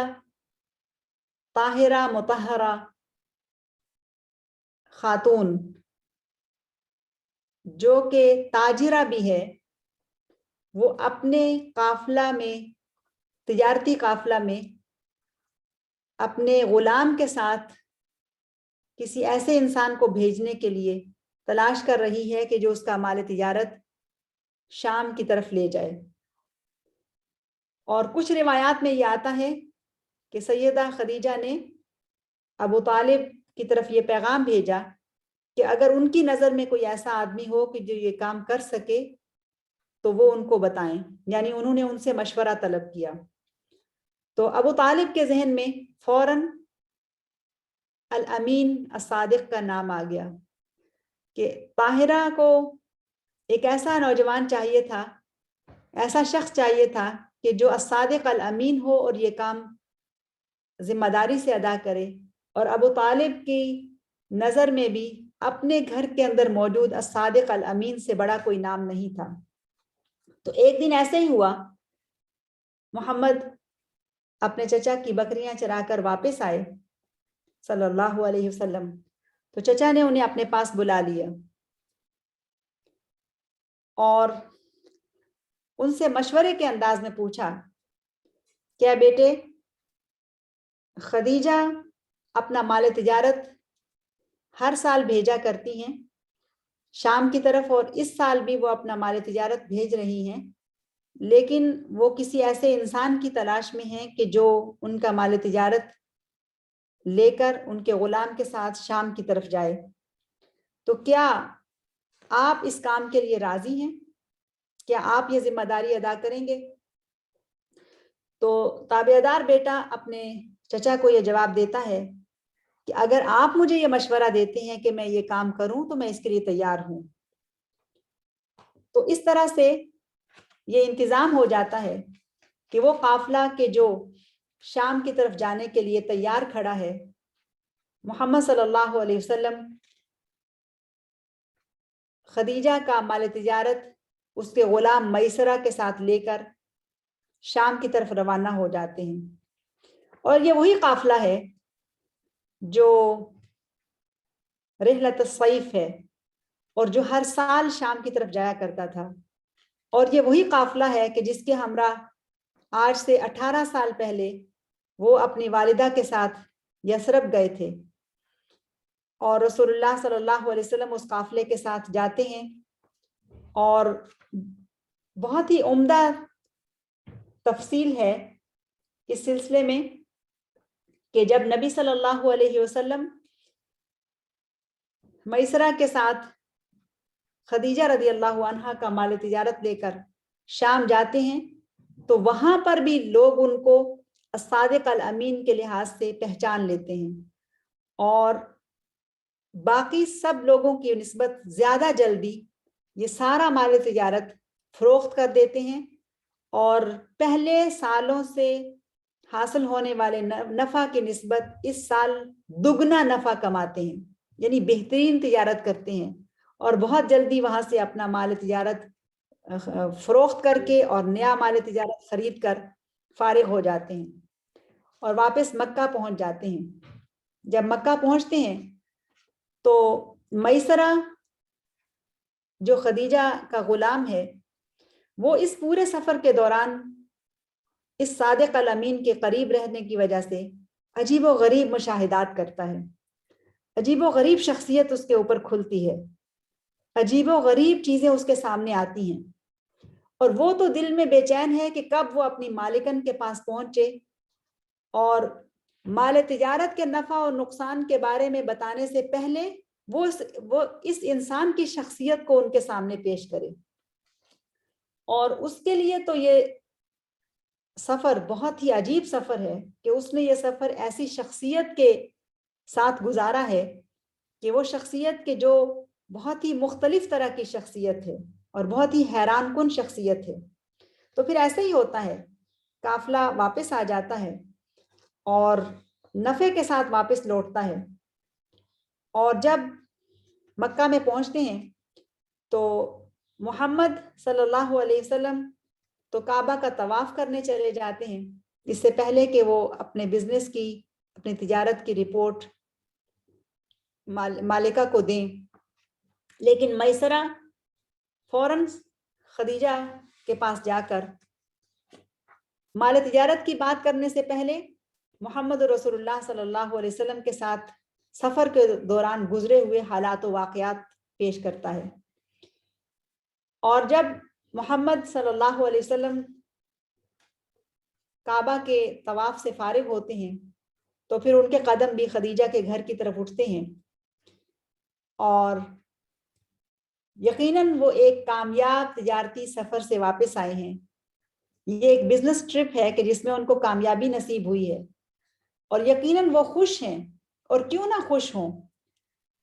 طاہرہ مطہرہ خاتون جو کہ تاجرہ بھی ہے، وہ اپنے قافلہ میں تجارتی قافلہ میں اپنے غلام کے ساتھ کسی ایسے انسان کو بھیجنے کے لیے تلاش کر رہی ہے کہ جو اس کا مال تجارت شام کی طرف لے جائے. اور کچھ روایات میں یہ آتا ہے کہ سیدہ خدیجہ نے ابو طالب کی طرف یہ پیغام بھیجا کہ اگر ان کی نظر میں کوئی ایسا آدمی ہو کہ جو یہ کام کر سکے تو وہ ان کو بتائیں. یعنی انہوں نے ان سے مشورہ طلب کیا. تو ابو طالب کے ذہن میں فوراً الامین الصادق کا نام آ گیا کہ طاہرہ کو ایک ایسا نوجوان چاہیے تھا، ایسا شخص چاہیے تھا کہ جو الصادق الامین ہو اور یہ کام ذمہ داری سے ادا کرے. اور ابو طالب کی نظر میں بھی اپنے گھر کے اندر موجود الصادق الامین سے بڑا کوئی نام نہیں تھا. تو ایک دن ایسے ہی ہوا، محمد اپنے چچا کی بکریاں چرا کر واپس آئے صلی اللہ علیہ وسلم. تو چچا نے انہیں اپنے پاس بلا لیا اور ان سے مشورے کے انداز میں پوچھا، کیا بیٹے خدیجہ اپنا مال تجارت ہر سال بھیجا کرتی ہیں شام کی طرف، اور اس سال بھی وہ اپنا مال تجارت بھیج رہی ہیں، لیکن وہ کسی ایسے انسان کی تلاش میں ہیں کہ جو ان کا مال تجارت لے کر ان کے غلام کے ساتھ شام کی طرف جائے. تو کیا آپ اس کام کے لیے راضی ہیں؟ کیا آپ یہ ذمہ داری ادا کریں گے؟ تو تابعدار بیٹا اپنے چچا کو یہ جواب دیتا ہے کہ اگر آپ مجھے یہ مشورہ دیتے ہیں کہ میں یہ کام کروں تو میں اس کے لیے تیار ہوں. تو اس طرح سے یہ انتظام ہو جاتا ہے کہ وہ قافلہ کہ جو شام کی طرف جانے کے لیے تیار کھڑا ہے، محمد صلی اللہ علیہ وسلم خدیجہ کا مال تجارت اس کے غلام میسرہ کے ساتھ لے کر شام کی طرف روانہ ہو جاتے ہیں. اور یہ وہی قافلہ ہے جو رحلت الصیف ہے اور جو ہر سال شام کی طرف جایا کرتا تھا. اور یہ وہی قافلہ ہے کہ جس کے ہمراہ آج سے 18 سال پہلے وہ اپنی والدہ کے ساتھ یثرب گئے تھے، اور رسول اللہ صلی اللہ علیہ وسلم اس قافلے کے ساتھ جاتے ہیں. اور بہت ہی عمدہ تفصیل ہے اس سلسلے میں کہ جب نبی صلی اللہ علیہ وسلم میسرہ کے ساتھ خدیجہ رضی اللہ عنہا کا مال تجارت لے کر شام جاتے ہیں تو وہاں پر بھی لوگ ان کو الصادق الامین کے لحاظ سے پہچان لیتے ہیں، اور باقی سب لوگوں کی نسبت زیادہ جلدی یہ سارا مال تجارت فروخت کر دیتے ہیں اور پہلے سالوں سے حاصل ہونے والے نفع کی نسبت اس سال دگنا نفع کماتے ہیں. یعنی بہترین تجارت کرتے ہیں اور بہت جلدی وہاں سے اپنا مال تجارت فروخت کر کے اور نیا مال تجارت خرید کر فارغ ہو جاتے ہیں اور واپس مکہ پہنچ جاتے ہیں. جب مکہ پہنچتے ہیں تو میسرہ جو خدیجہ کا غلام ہے، وہ اس پورے سفر کے دوران اس صادق الامین کے قریب رہنے کی وجہ سے عجیب و غریب مشاہدات کرتا ہے، عجیب و غریب شخصیت اس کے اوپر کھلتی ہے، عجیب و غریب چیزیں اس کے سامنے آتی ہیں، اور وہ تو دل میں بے چین ہے کہ کب وہ اپنی مالکن کے پاس پہنچے اور مال تجارت کے نفع اور نقصان کے بارے میں بتانے سے پہلے وہ اس انسان کی شخصیت کو ان کے سامنے پیش کرے۔ اور اس کے لیے تو یہ سفر بہت ہی عجیب سفر ہے کہ اس نے یہ سفر ایسی شخصیت کے ساتھ گزارا ہے کہ وہ شخصیت کے جو بہت ہی مختلف طرح کی شخصیت ہے اور بہت ہی حیران کن شخصیت ہے۔ تو پھر ایسے ہی ہوتا ہے، قافلہ واپس آ جاتا ہے اور نفع کے ساتھ واپس لوٹتا ہے، اور جب مکہ میں پہنچتے ہیں تو محمد صلی اللہ علیہ وسلم تو کعبہ کا طواف کرنے چلے جاتے ہیں اس سے پہلے کہ وہ اپنے بزنس کی، اپنی تجارت کی رپورٹ مالکہ کو دیں، لیکن میسرہ فوراً خدیجہ کے پاس جا کر مال تجارت کی بات کرنے سے پہلے محمد رسول اللہ صلی اللہ علیہ وسلم کے ساتھ سفر کے دوران گزرے ہوئے حالات و واقعات پیش کرتا ہے۔ اور جب محمد صلی اللہ علیہ وسلم کعبہ کے طواف سے فارغ ہوتے ہیں تو پھر ان کے قدم بھی خدیجہ کے گھر کی طرف اٹھتے ہیں، اور یقیناً وہ ایک کامیاب تجارتی سفر سے واپس آئے ہیں۔ یہ ایک بزنس ٹرپ ہے کہ جس میں ان کو کامیابی نصیب ہوئی ہے، اور یقیناً وہ خوش ہیں، اور کیوں نہ خوش ہوں،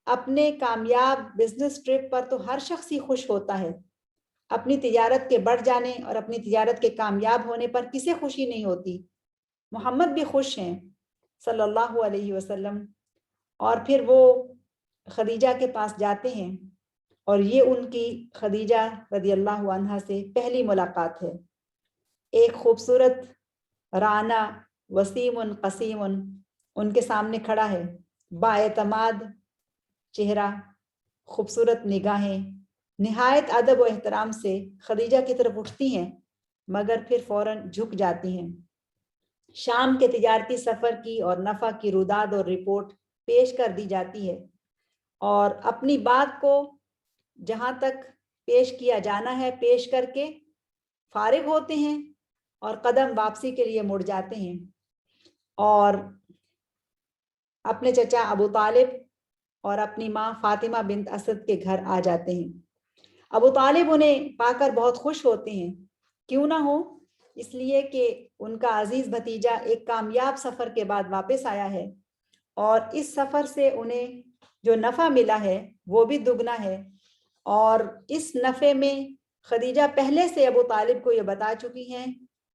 اپنے کامیاب بزنس ٹرپ پر تو ہر شخص ہی خوش ہوتا ہے۔ اپنی تجارت کے بڑھ جانے اور اپنی تجارت کے کامیاب ہونے پر کسے خوشی نہیں ہوتی۔ محمد بھی خوش ہیں صلی اللہ علیہ وسلم، اور پھر وہ خدیجہ کے پاس جاتے ہیں، اور یہ ان کی خدیجہ رضی اللہ عنہا سے پہلی ملاقات ہے۔ ایک خوبصورت رانا وسیم قسیم ان کے سامنے کھڑا ہے، بااعتماد چہرہ، خوبصورت نگاہیں، نہایت ادب و احترام سے خدیجہ کی طرف اٹھتی ہیں مگر پھر فوراً جھک جاتی ہیں۔ شام کے تجارتی سفر کی اور نفع کی روداد اور رپورٹ پیش کر دی جاتی ہے، اور اپنی بات کو جہاں تک پیش کیا جانا ہے پیش کر کے فارغ ہوتے ہیں اور قدم واپسی کے لیے مڑ جاتے ہیں، اور اپنے چچا ابو طالب اور اپنی ماں فاطمہ بنت اسد کے گھر آ جاتے ہیں۔ ابو طالب انہیں پا کر بہت خوش ہوتے ہیں، کیوں نہ ہو، اس لیے کہ ان کا عزیز بھتیجا ایک کامیاب سفر کے بعد واپس آیا ہے، اور اس سفر سے انہیں جو نفع ملا ہے وہ بھی دگنا ہے، اور اس نفع میں خدیجہ پہلے سے ابو طالب کو یہ بتا چکی ہیں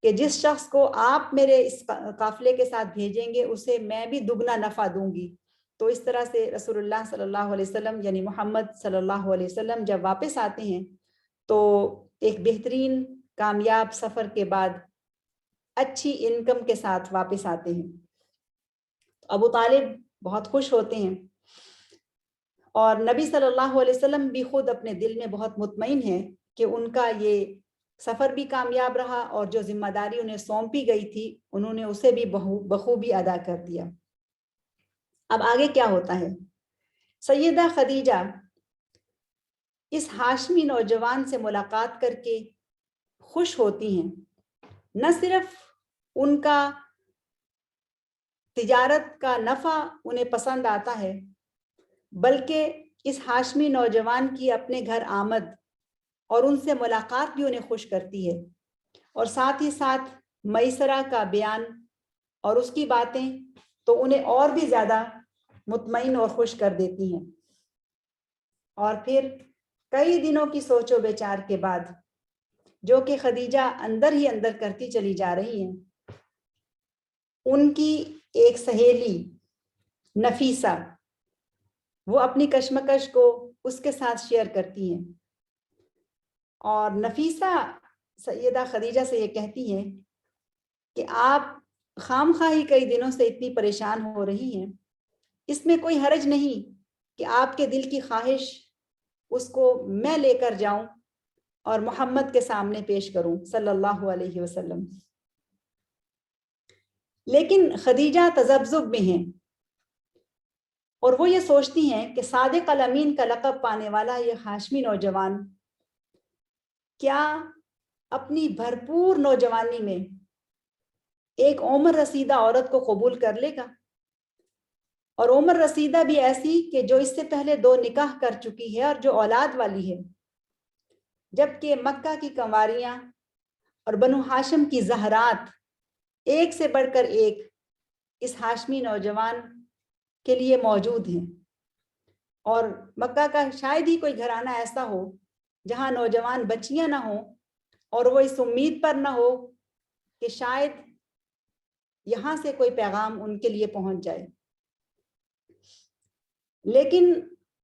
کہ جس شخص کو آپ میرے اس قافلے کے ساتھ بھیجیں گے اسے میں بھی دگنا نفع دوں گی۔ تو اس طرح سے رسول اللہ صلی اللہ علیہ وسلم یعنی محمد صلی اللہ علیہ وسلم جب واپس آتے ہیں تو ایک بہترین کامیاب سفر کے بعد اچھی انکم کے ساتھ واپس آتے ہیں۔ ابو طالب بہت خوش ہوتے ہیں، اور نبی صلی اللہ علیہ وسلم بھی خود اپنے دل میں بہت مطمئن ہیں کہ ان کا یہ سفر بھی کامیاب رہا، اور جو ذمہ داری انہیں سونپی گئی تھی انہوں نے اسے بھی بخوبی ادا کر دیا۔ اب آگے کیا ہوتا ہے؟ سیدہ خدیجہ اس ہاشمی نوجوان سے ملاقات کر کے خوش ہوتی ہیں، نہ صرف ان کا تجارت کا نفع انہیں پسند آتا ہے بلکہ اس ہاشمی نوجوان کی اپنے گھر آمد اور ان سے ملاقات بھی انہیں خوش کرتی ہے، اور ساتھ ہی ساتھ میسرہ کا بیان اور اس کی باتیں تو انہیں اور بھی زیادہ مطمئن اور خوش کر دیتی ہیں۔ اور پھر کئی دنوں کی سوچ و بچار کے بعد جو کہ خدیجہ اندر ہی اندر کرتی چلی جا رہی ہیں، ان کی ایک سہیلی نفیسہ وہ اپنی کشمکش کو اس کے ساتھ شیئر کرتی ہیں، اور نفیسہ سیدہ خدیجہ سے یہ کہتی ہیں کہ آپ خام خواہی کئی دنوں سے اتنی پریشان ہو رہی ہیں، اس میں کوئی حرج نہیں کہ آپ کے دل کی خواہش اس کو میں لے کر جاؤں اور محمد کے سامنے پیش کروں صلی اللہ علیہ وسلم. لیکن خدیجہ تذبذب میں ہیں اور وہ یہ سوچتی ہیں کہ صادق الامین کا لقب پانے والا یہ ہاشمی نوجوان کیا اپنی بھرپور نوجوانی میں ایک عمر رسیدہ عورت کو قبول کر لے گا، اور عمر رسیدہ بھی ایسی کہ جو اس سے پہلے 2 نکاح کر چکی ہے اور جو اولاد والی ہے، جبکہ مکہ کی کنواریاں اور بنو ہاشم کی زہرات ایک سے بڑھ کر ایک اس ہاشمی نوجوان کے لیے موجود ہیں. اور مکہ کا شاید ہی کوئی گھرانہ ایسا ہو جہاں نوجوان بچیاں نہ ہوں اور وہ اس امید پر نہ ہو کہ شاید یہاں سے کوئی پیغام ان کے لیے پہنچ جائے. لیکن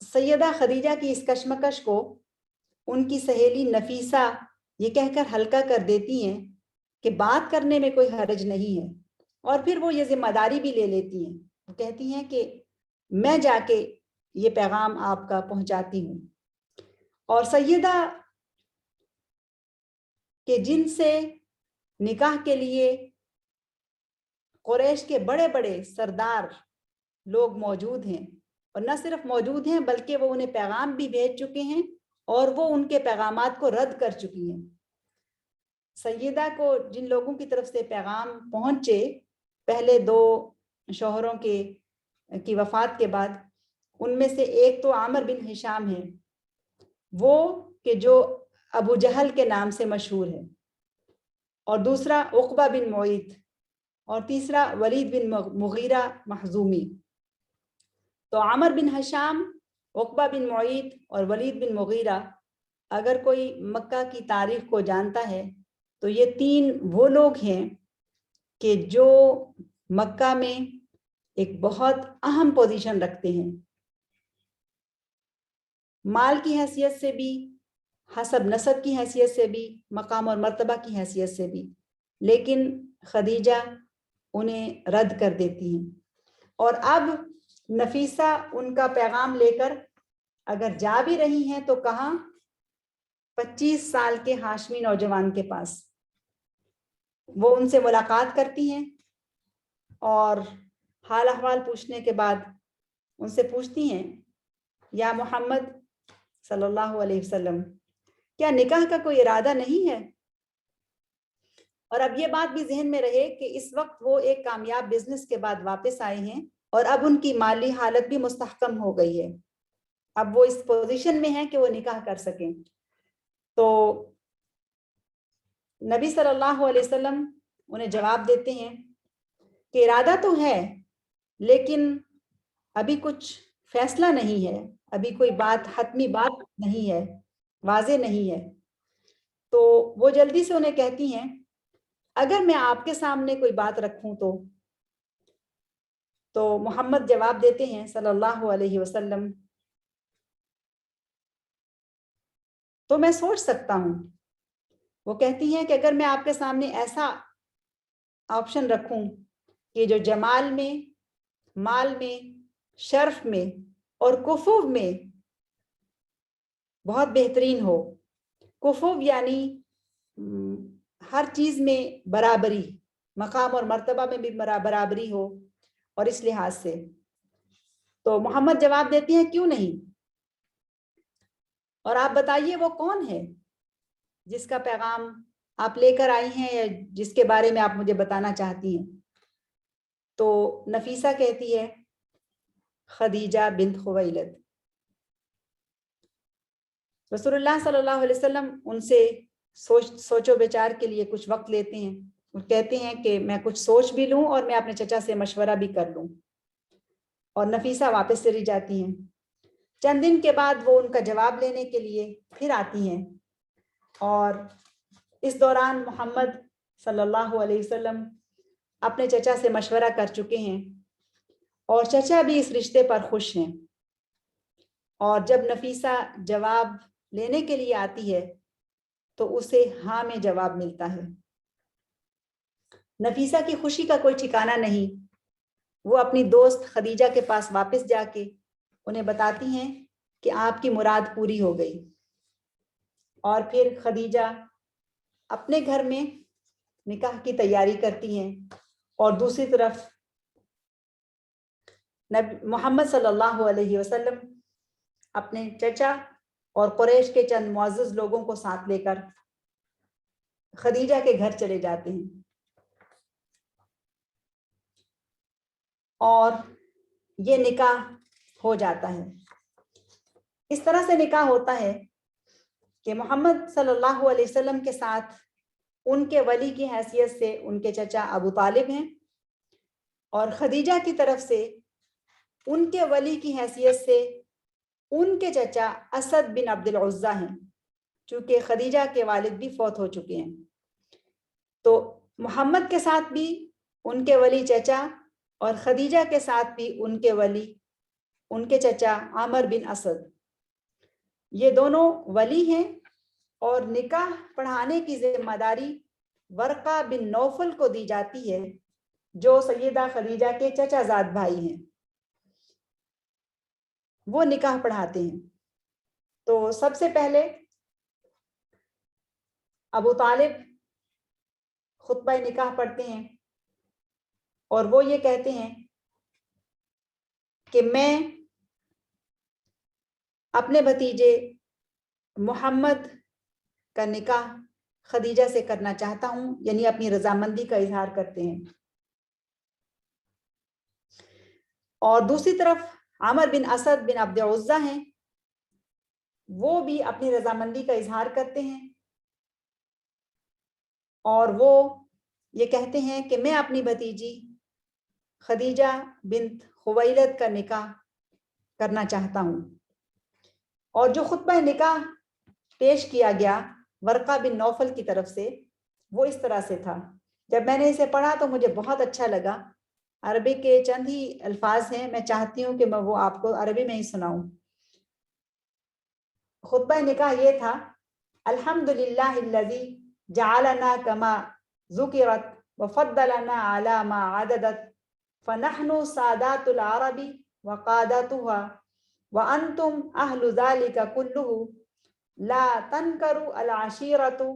سیدہ خدیجہ کی اس کشمکش کو ان کی سہیلی نفیسہ یہ کہہ کر ہلکا کر دیتی ہیں کہ بات کرنے میں کوئی حرج نہیں ہے، اور پھر وہ یہ ذمہ داری بھی لے لیتی ہیں. وہ کہتی ہیں کہ میں جا کے یہ پیغام آپ کا پہنچاتی ہوں. اور سیدہ کہ جن سے نکاح کے لیے قریش کے بڑے بڑے سردار لوگ موجود ہیں، اور نہ صرف موجود ہیں بلکہ وہ انہیں پیغام بھی بھیج چکے ہیں اور وہ ان کے پیغامات کو رد کر چکی ہیں. سیدہ کو جن لوگوں کی طرف سے پیغام پہنچے پہلے 2 شوہروں کی وفات کے بعد، ان میں سے ایک تو عامر بن ہشام ہے، وہ کہ جو ابو جہل کے نام سے مشہور ہے، اور دوسرا عقبہ بن معیط، اور تیسرا ولید بن مغیرہ مخزومی. تو عامر بن ہشام، عقبہ بن معیط اور ولید بن مغیرہ، اگر کوئی مکہ کی تاریخ کو جانتا ہے تو یہ 3 وہ لوگ ہیں کہ جو مکہ میں ایک بہت اہم پوزیشن رکھتے ہیں، مال کی حیثیت سے بھی، حسب نسب کی حیثیت سے بھی، مقام اور مرتبہ کی حیثیت سے بھی. لیکن خدیجہ انہیں رد کر دیتی ہیں. اور اب نفیسہ ان کا پیغام لے کر اگر جا بھی رہی ہیں تو کہاں؟ 25 سال کے ہاشمی نوجوان کے پاس. وہ ان سے ملاقات کرتی ہیں اور حال احوال پوچھنے کے بعد ان سے پوچھتی ہیں، یا محمد صلی اللہ علیہ وسلم، کیا نکاح کا کوئی ارادہ نہیں ہے؟ اور اب یہ بات بھی ذہن میں رہے کہ اس وقت وہ ایک کامیاب بزنس کے بعد واپس آئے ہیں اور اب ان کی مالی حالت بھی مستحکم ہو گئی ہے. اب وہ اس پوزیشن میں ہیں کہ وہ نکاح کر سکیں. تو نبی صلی اللہ علیہ وسلم انہیں جواب دیتے ہیں کہ ارادہ تو ہے لیکن ابھی کچھ فیصلہ نہیں ہے، ابھی کوئی بات حتمی بات نہیں ہے، واضح نہیں ہے. تو وہ جلدی سے انہیں کہتی ہیں، اگر میں آپ کے سامنے کوئی بات رکھوں تو محمد جواب دیتے ہیں صلی اللہ علیہ وسلم، تو میں سوچ سکتا ہوں. وہ کہتی ہیں کہ اگر میں آپ کے سامنے ایسا آپشن رکھوں کہ جو جمال میں، مال میں، شرف میں اور کفو میں بہت بہترین ہو. کفو یعنی ہر چیز میں برابری، مقام اور مرتبہ میں بھی برابری ہو، اور اس لحاظ سے تو محمد جواب دیتے ہیں کیوں نہیں، اور آپ بتائیے وہ کون ہے جس کا پیغام آپ لے کر آئی ہیں یا جس کے بارے میں آپ مجھے بتانا چاہتی ہیں. تو نفیسہ کہتی ہے خدیجہ بنت خویلد. رسول اللہ صلی اللہ علیہ وسلم ان سے سوچ و بچار کے لیے کچھ وقت لیتے ہیں. وہ کہتے ہیں کہ میں کچھ سوچ بھی لوں اور میں اپنے چچا سے مشورہ بھی کر لوں. اور نفیسہ واپس چلی جاتی ہیں. چند دن کے بعد وہ ان کا جواب لینے کے لیے پھر آتی ہیں، اور اس دوران محمد صلی اللہ علیہ وسلم اپنے چچا سے مشورہ کر چکے ہیں اور چچا بھی اس رشتے پر خوش ہیں. اور جب نفیسہ جواب لینے کے لیے آتی ہے تو اسے ہاں میں جواب ملتا ہے. نفیسہ کی خوشی کا کوئی ٹھکانہ نہیں. وہ اپنی دوست خدیجہ کے پاس واپس جا کے انہیں بتاتی ہیں کہ آپ کی مراد پوری ہو گئی. اور پھر خدیجہ اپنے گھر میں نکاح کی تیاری کرتی ہیں اور دوسری طرف محمد صلی اللہ علیہ وسلم اپنے چچا اور قریش کے چند معزز لوگوں کو ساتھ لے کر خدیجہ کے گھر چلے جاتے ہیں اور یہ نکاح ہو جاتا ہے. اس طرح سے نکاح ہوتا ہے کہ محمد صلی اللہ علیہ وسلم کے ساتھ ان کے ولی کی حیثیت سے ان کے چچا ابو طالب ہیں اور خدیجہ کی طرف سے ان کے ولی کی حیثیت سے ان کے چچا اسد بن عبد العزیٰ ہیں، چونکہ خدیجہ کے والد بھی فوت ہو چکے ہیں. تو محمد کے ساتھ بھی ان کے ولی چچا اور خدیجہ کے ساتھ بھی ان کے ولی ان کے چچا عامر بن اسد، یہ دونوں ولی ہیں اور نکاح پڑھانے کی ذمہ داری ورقہ بن نوفل کو دی جاتی ہے جو سیدہ خدیجہ کے چچا زاد بھائی ہیں. وہ نکاح پڑھاتے ہیں. تو سب سے پہلے ابو طالب خطبہ نکاح پڑھتے ہیں اور وہ یہ کہتے ہیں کہ میں اپنے بھتیجے محمد کا نکاح خدیجہ سے کرنا چاہتا ہوں، یعنی اپنی رضامندی کا اظہار کرتے ہیں. اور دوسری طرف عامر بن اسد بن عبد العزیٰ ہیں، وہ بھی اپنی رضامندی کا اظہار کرتے ہیں اور وہ یہ کہتے ہیں کہ میں اپنی بھتیجی خدیجہ بنت خویلد کا نکاح کرنا چاہتا ہوں. اور جو خطبہ نکاح پیش کیا گیا ورقہ بن نوفل کی طرف سے وہ اس طرح سے تھا. جب میں نے اسے پڑھا تو مجھے بہت اچھا لگا. عربی کے چند ہی الفاظ ہیں، میں چاہتی ہوں کہ میں وہ آپ کو عربی میں ہی سناؤں. خطبہ نکاح یہ تھا: الحمدللہ الذی جعلنا کما ذکرت وفضلنا علی ما عددت فنحن سادات العرب وقادتها وانتم اہل ذلك كله لا تنکروا العشیرة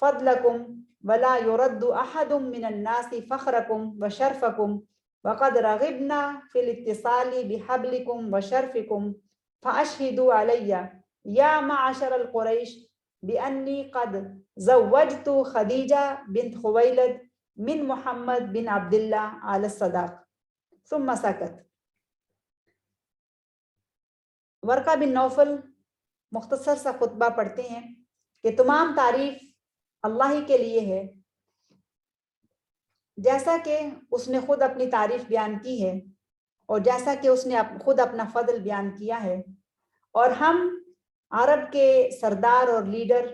فضلکم ولا يرد احد من الناس فخرکم وشرفکم وقد رغبنا في الاتصال بحبلکم وشرفکم فاشهدوا علی یا معشر القریش بأنی قد زوجت خدیجہ بنت خویلد من محمد بن عبداللہ علی الصداق. ثم سکت. ورقہ بن نوفل مختصر سا خطبہ پڑھتے ہیں کہ تمام تعریف اللہ ہی کے لیے ہے، جیسا کہ اس نے خود اپنی تعریف بیان کی ہے اور جیسا کہ اس نے خود اپنا فضل بیان کیا ہے. اور ہم عرب کے سردار اور لیڈر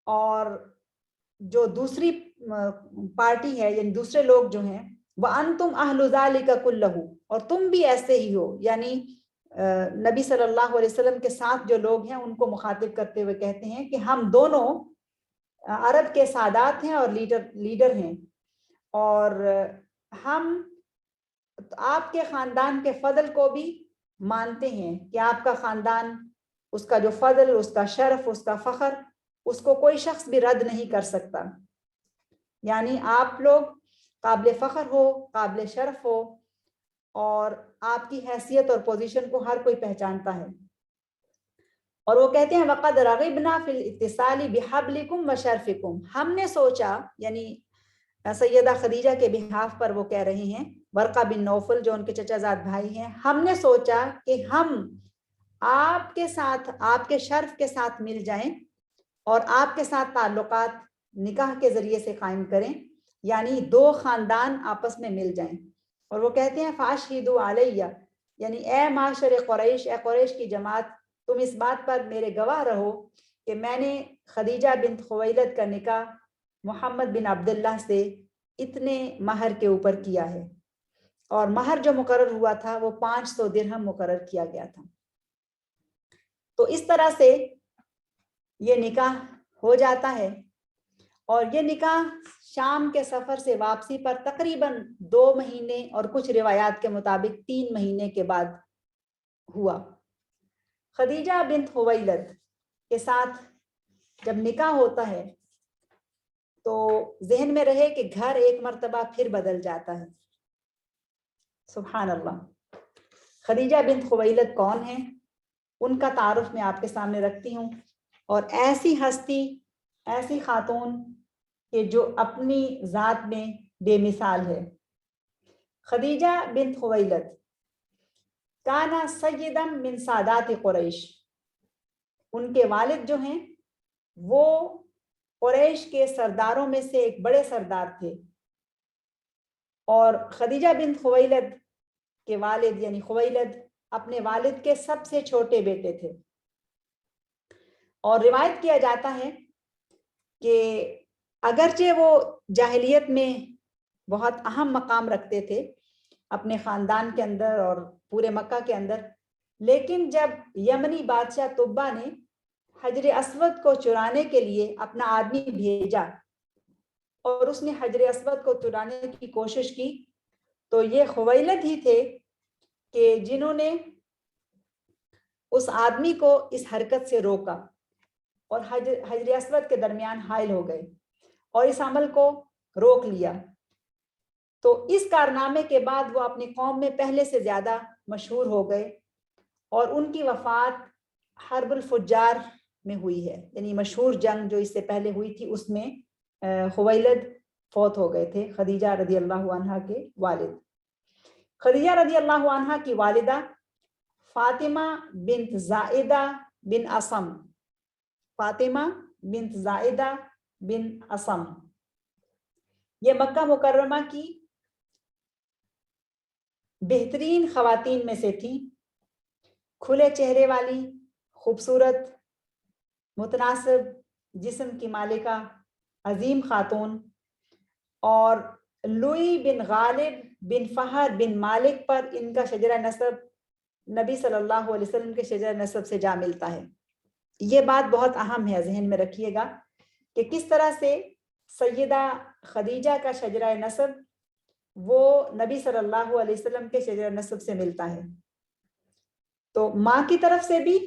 اور جو دوسری پارٹی ہے یعنی دوسرے لوگ جو ہیں وَأَنْتُمْ أَهْلُ ذَلِكَ كُلَّهُ، اور تم بھی ایسے ہی ہو، یعنی نبی صلی اللہ علیہ وسلم کے ساتھ جو لوگ ہیں ان کو مخاطب کرتے ہوئے کہتے ہیں کہ ہم دونوں عرب کے سادات ہیں اور لیڈر ہیں اور ہم آپ کے خاندان کے فضل کو بھی مانتے ہیں کہ آپ کا خاندان، اس کا جو فضل، اس کا شرف، اس کا فخر، اس کو کوئی شخص بھی رد نہیں کر سکتا. یعنی آپ لوگ قابل فخر ہو، قابل شرف ہو اور آپ کی حیثیت اور پوزیشن کو ہر کوئی پہچانتا ہے. اور وہ کہتے ہیں وَقَدْ رَغِبْنَا فِي الْاِتِّصَالِ بِحَبْلِكُمْ وَشَرْفِكُمْ، ہم نے سوچا، یعنی سیدہ خدیجہ کے بحاف پر وہ کہہ رہے ہیں، ورقہ بن نوفل جو ان کے چچا زاد بھائی ہیں، ہم نے سوچا کہ ہم آپ کے ساتھ، آپ کے شرف کے ساتھ مل جائیں اور آپ کے ساتھ تعلقات نکاح کے ذریعے سے قائم کریں، یعنی دو خاندان آپس میں مل جائیں. اور وہ کہتے ہیں فاشہدوا علیہ، یعنی اے معاشر قریش، اے قریش کی جماعت، تم اس بات پر میرے گواہ رہو کہ میں نے خدیجہ بنت خویلد کا نکاح محمد بن عبداللہ سے اتنے مہر کے اوپر کیا ہے. اور مہر جو مقرر ہوا تھا وہ 500 درہم مقرر کیا گیا تھا. تو اس طرح سے یہ نکاح ہو جاتا ہے اور یہ نکاح شام کے سفر سے واپسی پر تقریباً 2 مہینے اور کچھ روایات کے مطابق 3 مہینے کے بعد ہوا. خدیجہ بنت خویلد کے ساتھ جب نکاح ہوتا ہے تو ذہن میں رہے کہ گھر ایک مرتبہ پھر بدل جاتا ہے. سبحان اللہ. خدیجہ بنت خویلد کون ہیں؟ ان کا تعارف میں آپ کے سامنے رکھتی ہوں. اور ایسی ہستی، ایسی خاتون کہ جو اپنی ذات میں بے مثال ہے. خدیجہ بنت خویلد کانا سیدا من سادات قریش. ان کے والد جو ہیں وہ قریش کے سرداروں میں سے ایک بڑے سردار تھے. اور خدیجہ بنت خویلد کے والد یعنی خویلد اپنے والد کے سب سے چھوٹے بیٹے تھے. اور روایت کیا جاتا ہے کہ اگرچہ وہ جاہلیت میں بہت اہم مقام رکھتے تھے اپنے خاندان کے اندر اور پورے مکہ کے اندر، لیکن جب یمنی بادشاہ طبہ نے حجر اسود کو چرانے کے لیے اپنا آدمی بھیجا اور اس نے حجر اسود کو چرانے کی کوشش کی تو یہ خویلد ہی تھے کہ جنہوں نے اس آدمی کو اس حرکت سے روکا اور حجر اسود کے درمیان حائل ہو گئے اور اس عمل کو روک لیا. تو اس کارنامے کے بعد وہ اپنی قوم میں پہلے سے زیادہ مشہور ہو گئے اور ان کی وفات حرب الفجار میں ہوئی ہے، یعنی مشہور جنگ جو اس سے پہلے ہوئی تھی اس میں خویلد فوت ہو گئے تھے، خدیجہ رضی اللہ عنہا کے والد. خدیجہ رضی اللہ عنہا کی والدہ فاطمہ بنت زائدہ بن اسم. فاطمہ بنت زائدہ بن اسم یہ مکہ مکرمہ کی بہترین خواتین میں سے تھیں. کھلے چہرے والی، خوبصورت، متناسب جسم کی مالکہ، عظیم خاتون. اور لوئی بن غالب بن فہد بن مالک پر ان کا شجرہ نسب نبی صلی اللہ علیہ وسلم کے شجرہ نسب سے جا ملتا ہے. یہ بات بہت اہم ہے، ذہن میں رکھیے گا کہ کس طرح سے سیدہ خدیجہ کا شجرہ نسب وہ نبی صلی اللہ علیہ وسلم کے شجرہ نسب سے ملتا ہے. تو ماں کی طرف سے بھی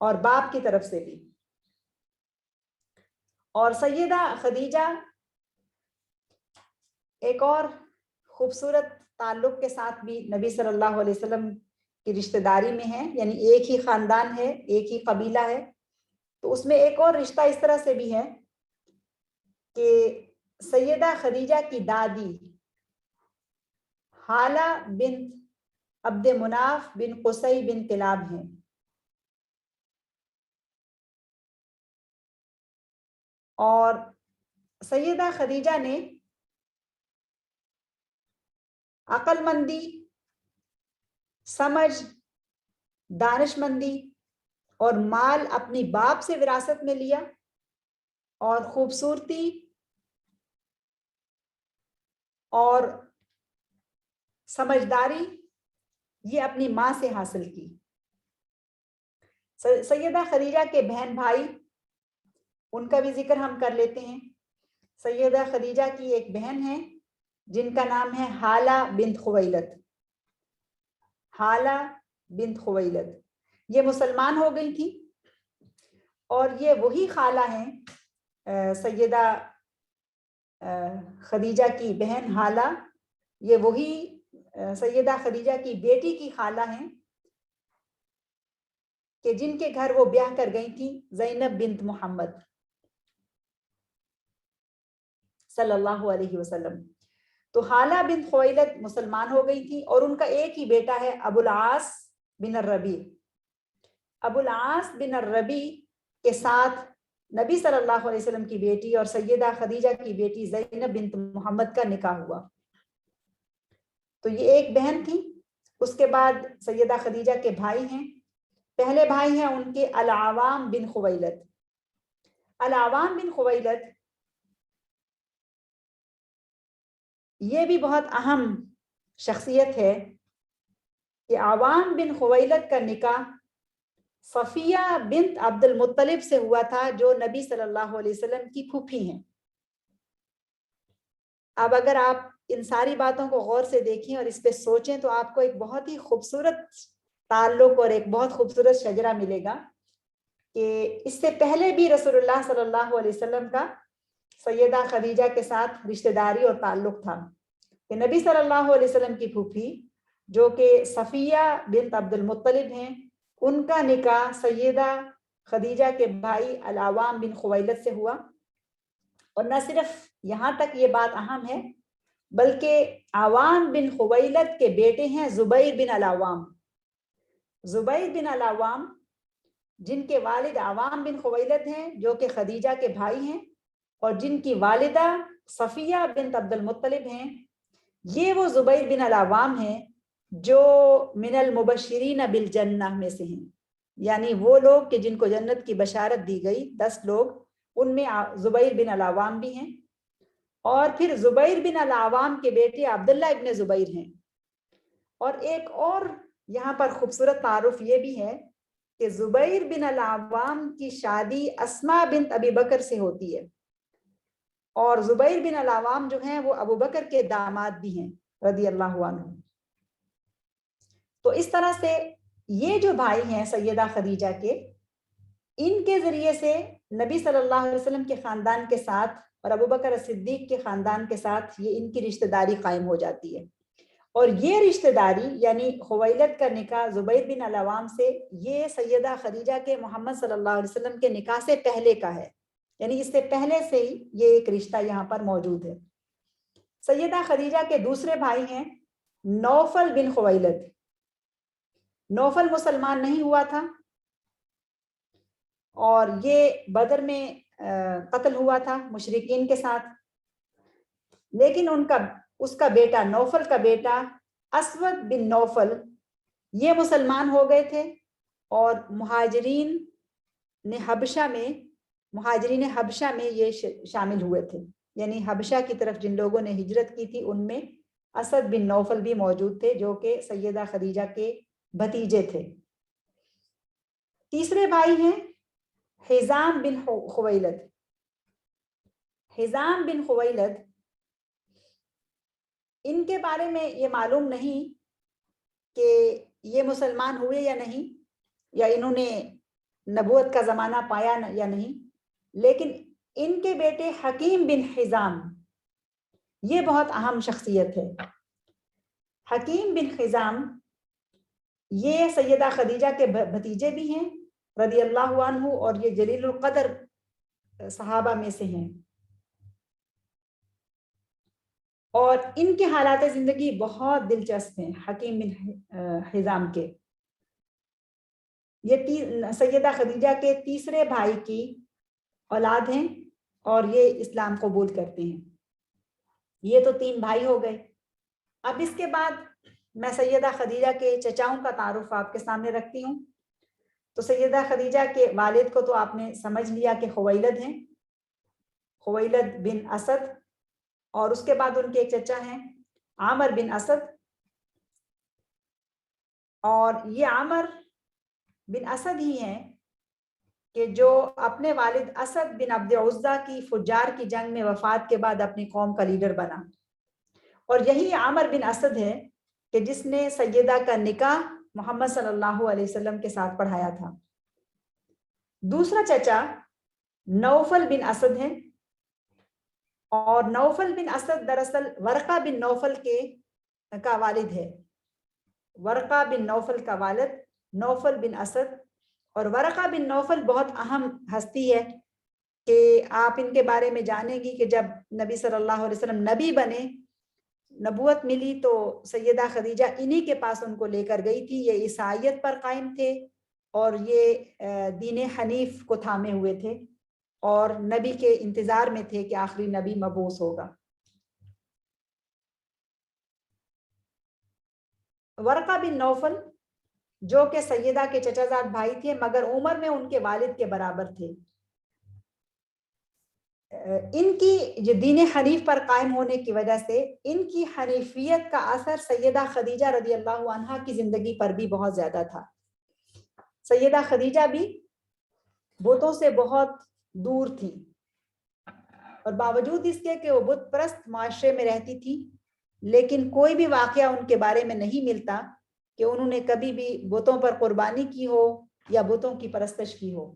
اور باپ کی طرف سے بھی. اور سیدہ خدیجہ ایک اور خوبصورت تعلق کے ساتھ بھی نبی صلی اللہ علیہ وسلم کی رشتہ داری میں ہے، یعنی ایک ہی خاندان ہے، ایک ہی قبیلہ ہے. تو اس میں ایک اور رشتہ اس طرح سے بھی ہے کہ سیدہ خدیجہ کی دادی حالہ بنت عبد مناف بن قصی بن کلاب ہیں. اور سیدہ خدیجہ نے عقل مندی، سمجھ، دانش مندی اور مال اپنی باپ سے وراثت میں لیا اور خوبصورتی اور سمجھداری یہ اپنی ماں سے حاصل کی. سیدہ خدیجہ کے بہن بھائی ان کا بھی ذکر ہم کر لیتے ہیں. سیدہ خدیجہ کی ایک بہن ہے جن کا نام ہے حالہ بنت خویلد. حالہ بنت خویلد یہ مسلمان ہو گئی تھی اور یہ وہی خالہ ہیں سیدہ خدیجہ کی بہن حالہ، یہ وہی سیدہ خدیجہ کی بیٹی کی خالہ ہیں کہ جن کے گھر وہ بیاہ کر گئی تھی زینب بنت محمد صلی اللہ علیہ وسلم. تو حالہ بنت خویلد مسلمان ہو گئی تھی اور ان کا ایک ہی بیٹا ہے ابو العاص بن الربیع. ابو العاص بن الربیع کے ساتھ نبی صلی اللہ علیہ وسلم کی بیٹی اور سیدہ خدیجہ کی بیٹی زینب بنت محمد کا نکاح ہوا. تو یہ ایک بہن تھی. اس کے بعد سیدہ خدیجہ کے بھائی ہیں. پہلے بھائی ہیں ان کے العوام بن خویلد. العوام بن خویلد یہ بھی بہت اہم شخصیت ہے کہ عوام بن خویلد کا نکاح صفیہ بنت عبد المطلب سے ہوا تھا جو نبی صلی اللہ علیہ وسلم کی پھوپھی ہیں. اب اگر آپ ان ساری باتوں کو غور سے دیکھیں اور اس پہ سوچیں تو آپ کو ایک بہت ہی خوبصورت تعلق اور ایک بہت خوبصورت شجرہ ملے گا کہ اس سے پہلے بھی رسول اللہ صلی اللہ علیہ وسلم کا سیدہ خدیجہ کے ساتھ رشتہ داری اور تعلق تھا کہ نبی صلی اللہ علیہ وسلم کی پھوپھی جو کہ صفیہ بنت عبد المطلب ہیں، ان کا نکاح سیدہ خدیجہ کے بھائی العوام بن خویلد سے ہوا. اور نہ صرف یہاں تک یہ بات اہم ہے بلکہ عوام بن خویلد کے بیٹے ہیں زبیر بن العوام. زبیر بن العوام جن کے والد عوام بن خویلد ہیں جو کہ خدیجہ کے بھائی ہیں اور جن کی والدہ صفیہ بنت عبد المطلب ہیں، یہ وہ زبیر بن العوام ہیں جو من المبشرین بالجنہ میں سے ہیں، یعنی وہ لوگ کہ جن کو جنت کی بشارت دی گئی 10 لوگ، ان میں زبیر بن العوام بھی ہیں. اور پھر زبیر بن العوام کے بیٹے عبداللہ ابن زبیر ہیں. اور ایک اور یہاں پر خوبصورت تعارف یہ بھی ہے کہ زبیر بن العوام کی شادی اسماء بنت ابی بکر سے ہوتی ہے، اور زبیر بن العوام جو ہیں وہ ابو بکر کے داماد بھی ہیں رضی اللہ عنہ. تو اس طرح سے یہ جو بھائی ہیں سیدہ خدیجہ کے، ان کے ذریعے سے نبی صلی اللہ علیہ وسلم کے خاندان کے ساتھ اور ابو بکر صدیق کے خاندان کے ساتھ یہ ان کی رشتہ داری قائم ہو جاتی ہے. اور یہ رشتہ داری یعنی خویلد کا نکاح زبیر بن العوام سے، یہ سیدہ خدیجہ کے محمد صلی اللہ علیہ وسلم کے نکاح سے پہلے کا ہے، یعنی اس سے پہلے سے ہی یہ ایک رشتہ یہاں پر موجود ہے. سیدہ خدیجہ کے دوسرے بھائی ہیں نوفل بن خویلد. نوفل مسلمان نہیں ہوا تھا اور یہ بدر میں قتل ہوا تھا مشرکین کے ساتھ، لیکن اس کا بیٹا نوفل کا بیٹا اسود بن نوفل یہ مسلمان ہو گئے تھے اور مہاجرین حبشہ میں یہ شامل ہوئے تھے، یعنی حبشہ کی طرف جن لوگوں نے ہجرت کی تھی ان میں اسد بن نوفل بھی موجود تھے جو کہ سیدہ خدیجہ کے بھتیجے تھے. تیسرے بھائی ہیں حزام بن خویلد. حزام بن خویلد ان کے بارے میں یہ معلوم نہیں کہ یہ مسلمان ہوئے یا نہیں، یا انہوں نے نبوت کا زمانہ پایا یا نہیں، لیکن ان کے بیٹے حکیم بن حزام یہ بہت اہم شخصیت ہے. حکیم بن حزام یہ سیدہ خدیجہ کے بھتیجے بھی ہیں رضی اللہ عنہ، اور یہ جلیل القدر صحابہ میں سے ہیں، اور ان کے حالات زندگی بہت دلچسپ ہیں. حکیم بن حزام کے یہ سیدہ خدیجہ کے تیسرے بھائی کی اولاد ہیں اور یہ اسلام قبول کرتے ہیں. یہ تو 3 بھائی ہو گئے. اب اس کے بعد میں سیدہ خدیجہ کے چچاؤں کا تعارف آپ کے سامنے رکھتی ہوں. تو سیدہ خدیجہ کے والد کو تو آپ نے سمجھ لیا کہ خویلد ہیں، خویلد بن اسد، اور اس کے بعد ان کے ایک چچا ہیں عامر بن اسد، اور یہ عامر بن اسد ہی ہیں کہ جو اپنے والد اسد بن عبد عزہ کی فجار کی جنگ میں وفات کے بعد اپنی قوم کا لیڈر بنا، اور یہی عامر بن اسد ہے کہ جس نے سیدہ کا نکاح محمد صلی اللہ علیہ وسلم کے ساتھ پڑھایا تھا. دوسرا چچا نوفل بن اسد ہے، اور نوفل بن اسد دراصل ورقہ بن نوفل کا والد ہے. ورقہ بن نوفل کا والد نوفل بن اسد، اور ورقہ بن نوفل بہت اہم ہستی ہے کہ آپ ان کے بارے میں جانیں گی کہ جب نبی صلی اللہ علیہ وسلم نبی بنے، نبوت ملی، تو سیدہ خدیجہ انہی کے پاس ان کو لے کر گئی تھی. یہ عیسائیت پر قائم تھے اور یہ دین حنیف کو تھامے ہوئے تھے اور نبی کے انتظار میں تھے کہ آخری نبی مبعوث ہوگا. ورقہ بن نوفل جو کہ سیدہ کے چچا زاد بھائی تھے مگر عمر میں ان کے والد کے برابر تھے، ان کی جو دین حنیف پر قائم ہونے کی وجہ سے ان کی حنیفیت کا اثر سیدہ خدیجہ رضی اللہ عنہا کی زندگی پر بھی بہت زیادہ تھا. سیدہ خدیجہ بھی بتوں سے بہت دور تھی، اور باوجود اس کے کہ وہ بت پرست معاشرے میں رہتی تھی، لیکن کوئی بھی واقعہ ان کے بارے میں نہیں ملتا کہ انہوں نے کبھی بھی بتوں پر قربانی کی ہو یا بتوں کی پرستش کی ہو۔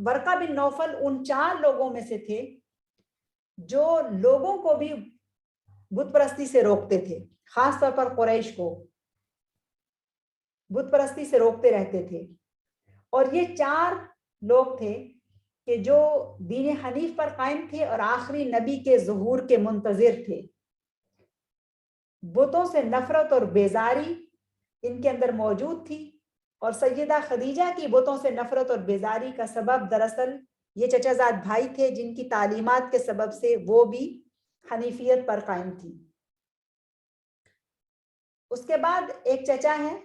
ورقہ بن نوفل ان 4 لوگوں میں سے تھے جو لوگوں کو بھی بت پرستی سے روکتے تھے، خاص طور پر قریش کو بت پرستی سے روکتے رہتے تھے۔ اور یہ 4 لوگ تھے کہ جو دین حنیف پر قائم تھے اور آخری نبی کے ظہور کے منتظر تھے۔ بتوں سے نفرت اور بیزاری ان کے اندر موجود تھی، اور سیدہ خدیجہ کی بتوں سے نفرت اور بیزاری کا سبب دراصل یہ چچا زاد بھائی تھے، جن کی تعلیمات کے سبب سے وہ بھی حنیفیت پر قائم تھی۔ اس کے بعد ایک چچا ہے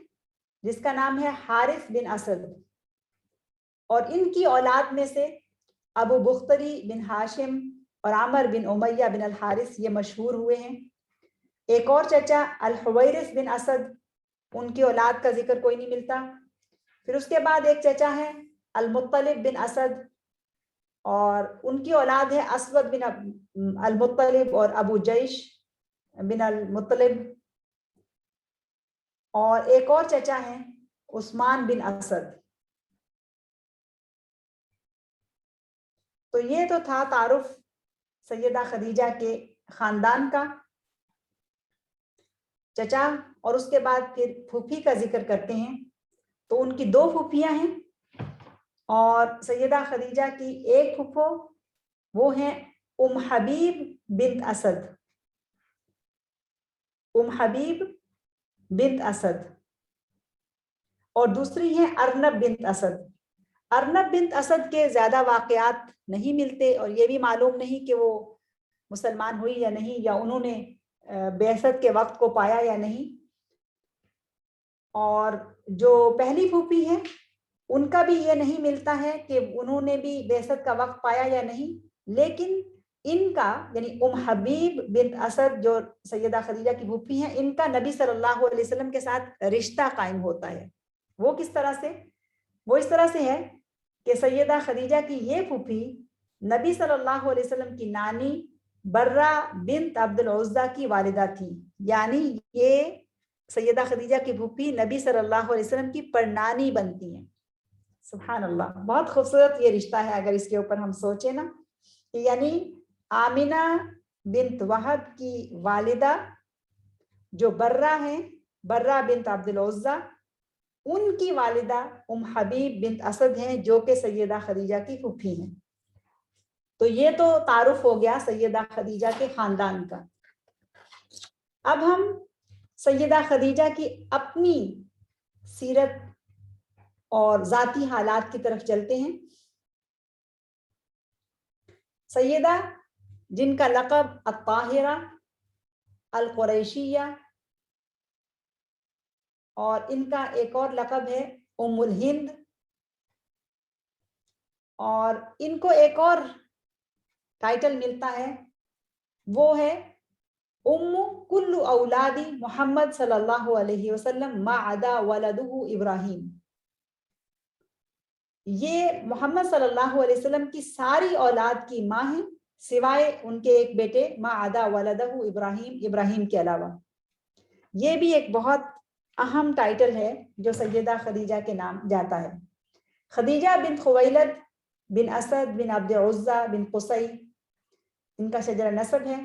جس کا نام ہے حارث بن اسد، اور ان کی اولاد میں سے ابو بختری بن ہاشم اور عامر بن امیہ بن الحارث یہ مشہور ہوئے ہیں۔ ایک اور چچا الحویرث بن اسد، ان کی اولاد کا ذکر کوئی نہیں ملتا۔ پھر اس کے بعد ایک چچا ہے المطلب بن اسد، اور ان کی اولاد ہے اسود بن المطلب اور ابو جیش بن المطلب، اور ایک اور چچا ہے عثمان بن اسد۔ تو یہ تو تھا تعارف سیدہ خدیجہ کے خاندان کا، چچا، اور اس کے بعد پھر پھوپھی کا ذکر کرتے ہیں۔ تو ان کی 2 پھوپھیاں ہیں، اور سیدہ خدیجہ کی ایک پھوپھو وہ ہیں ام حبیب بنت اسد، ام حبیب بنت اسد، اور دوسری ہے ارنب بنت اسد۔ ارنب بنت اسد کے زیادہ واقعات نہیں ملتے، اور یہ بھی معلوم نہیں کہ وہ مسلمان ہوئی یا نہیں، یا انہوں نے بعثت کے وقت کو پایا یا نہیں۔ اور جو پہلی پھوپھی ہے ان کا بھی یہ نہیں ملتا ہے کہ انہوں نے بھی بعثت کا وقت پایا یا نہیں، لیکن ان کا یعنی ام حبیب بنت اسد جو سیدہ خدیجہ کی پھوپھی ہیں، ان کا نبی صلی اللہ علیہ وسلم کے ساتھ رشتہ قائم ہوتا ہے۔ وہ کس طرح سے؟ وہ اس طرح سے ہے کہ سیدہ خدیجہ کی یہ پھوپھی نبی صلی اللہ علیہ وسلم کی نانی برہ بنت عبد العزہ کی والدہ تھی، یعنی یہ سیدہ خدیجہ کی پھوپھی نبی صلی اللہ علیہ وسلم کی پڑنانی بنتی ہیں۔ سبحان اللہ، بہت خوبصورت یہ رشتہ ہے اگر اس کے اوپر ہم سوچیں نا، یعنی آمنہ بنت وہب کی والدہ جو برہ ہیں، برہ بنت عبد العزہ، ان کی والدہ ام حبیب بنت اسد ہیں جو کہ سیدہ خدیجہ کی پھوپھی ہیں۔ تو یہ تو تعارف ہو گیا سیدہ خدیجہ کے خاندان کا۔ اب ہم سیدہ خدیجہ کی اپنی سیرت اور ذاتی حالات کی طرف چلتے ہیں۔ سیدہ جن کا لقب الطاہرہ القریشیہ، اور ان کا ایک اور لقب ہے ام الہند، اور ان کو ایک اور ٹائٹل ملتا ہے، وہ ہے ام کل اولاد محمد صلی اللہ علیہ وسلم ما عدا ولدہ ابراہیم۔ یہ محمد صلی اللہ علیہ وسلم کی ساری اولاد کی ماں ہیں سوائے ان کے ایک بیٹے ما عدا ولدہ ابراہیم، ابراہیم کے علاوہ۔ یہ بھی ایک بہت اہم ٹائٹل ہے جو سیدہ خدیجہ کے نام جاتا ہے۔ خدیجہ بن خویلد بن اسد بن عبد عزہ بن قصی ان کا شجرہ نسب ہے،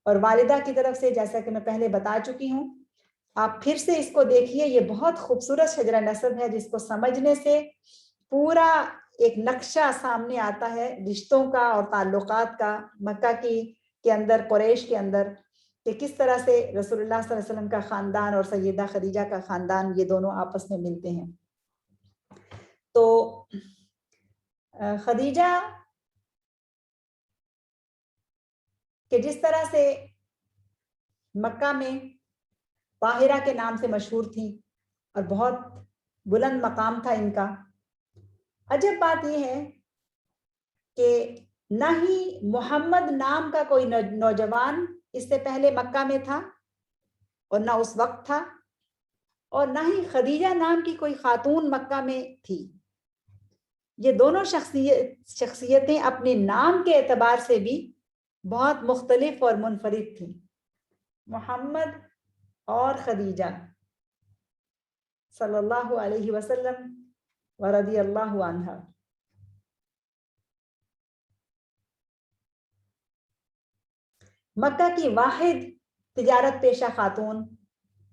اور والدہ کی طرف سے جیسا کہ میں پہلے بتا چکی ہوں، آپ پھر سے اس کو دیکھیے، یہ بہت خوبصورت شجرہ نسب ہے جس کو سمجھنے سے پورا ایک نقشہ سامنے آتا ہے رشتوں کا اور تعلقات کا، مکہ کے اندر، قریش کے اندر، کہ کس طرح سے رسول اللہ صلی اللہ علیہ وسلم کا خاندان اور سیدہ خدیجہ کا خاندان یہ دونوں آپس میں ملتے ہیں۔ تو خدیجہ کہ جس طرح سے مکہ میں طاہرہ کے نام سے مشہور تھیں اور بہت بلند مقام تھا ان کا، عجب بات یہ ہے کہ نہ ہی محمد نام کا کوئی نوجوان اس سے پہلے مکہ میں تھا اور نہ اس وقت تھا، اور نہ ہی خدیجہ نام کی کوئی خاتون مکہ میں تھی۔ یہ دونوں شخصیتیں اپنے نام کے اعتبار سے بھی بہت مختلف اور منفرد تھیں۔ محمد اور خدیجہ صلی اللہ علیہ وسلم ورضی اللہ عنہا. مکہ کی واحد تجارت پیشہ خاتون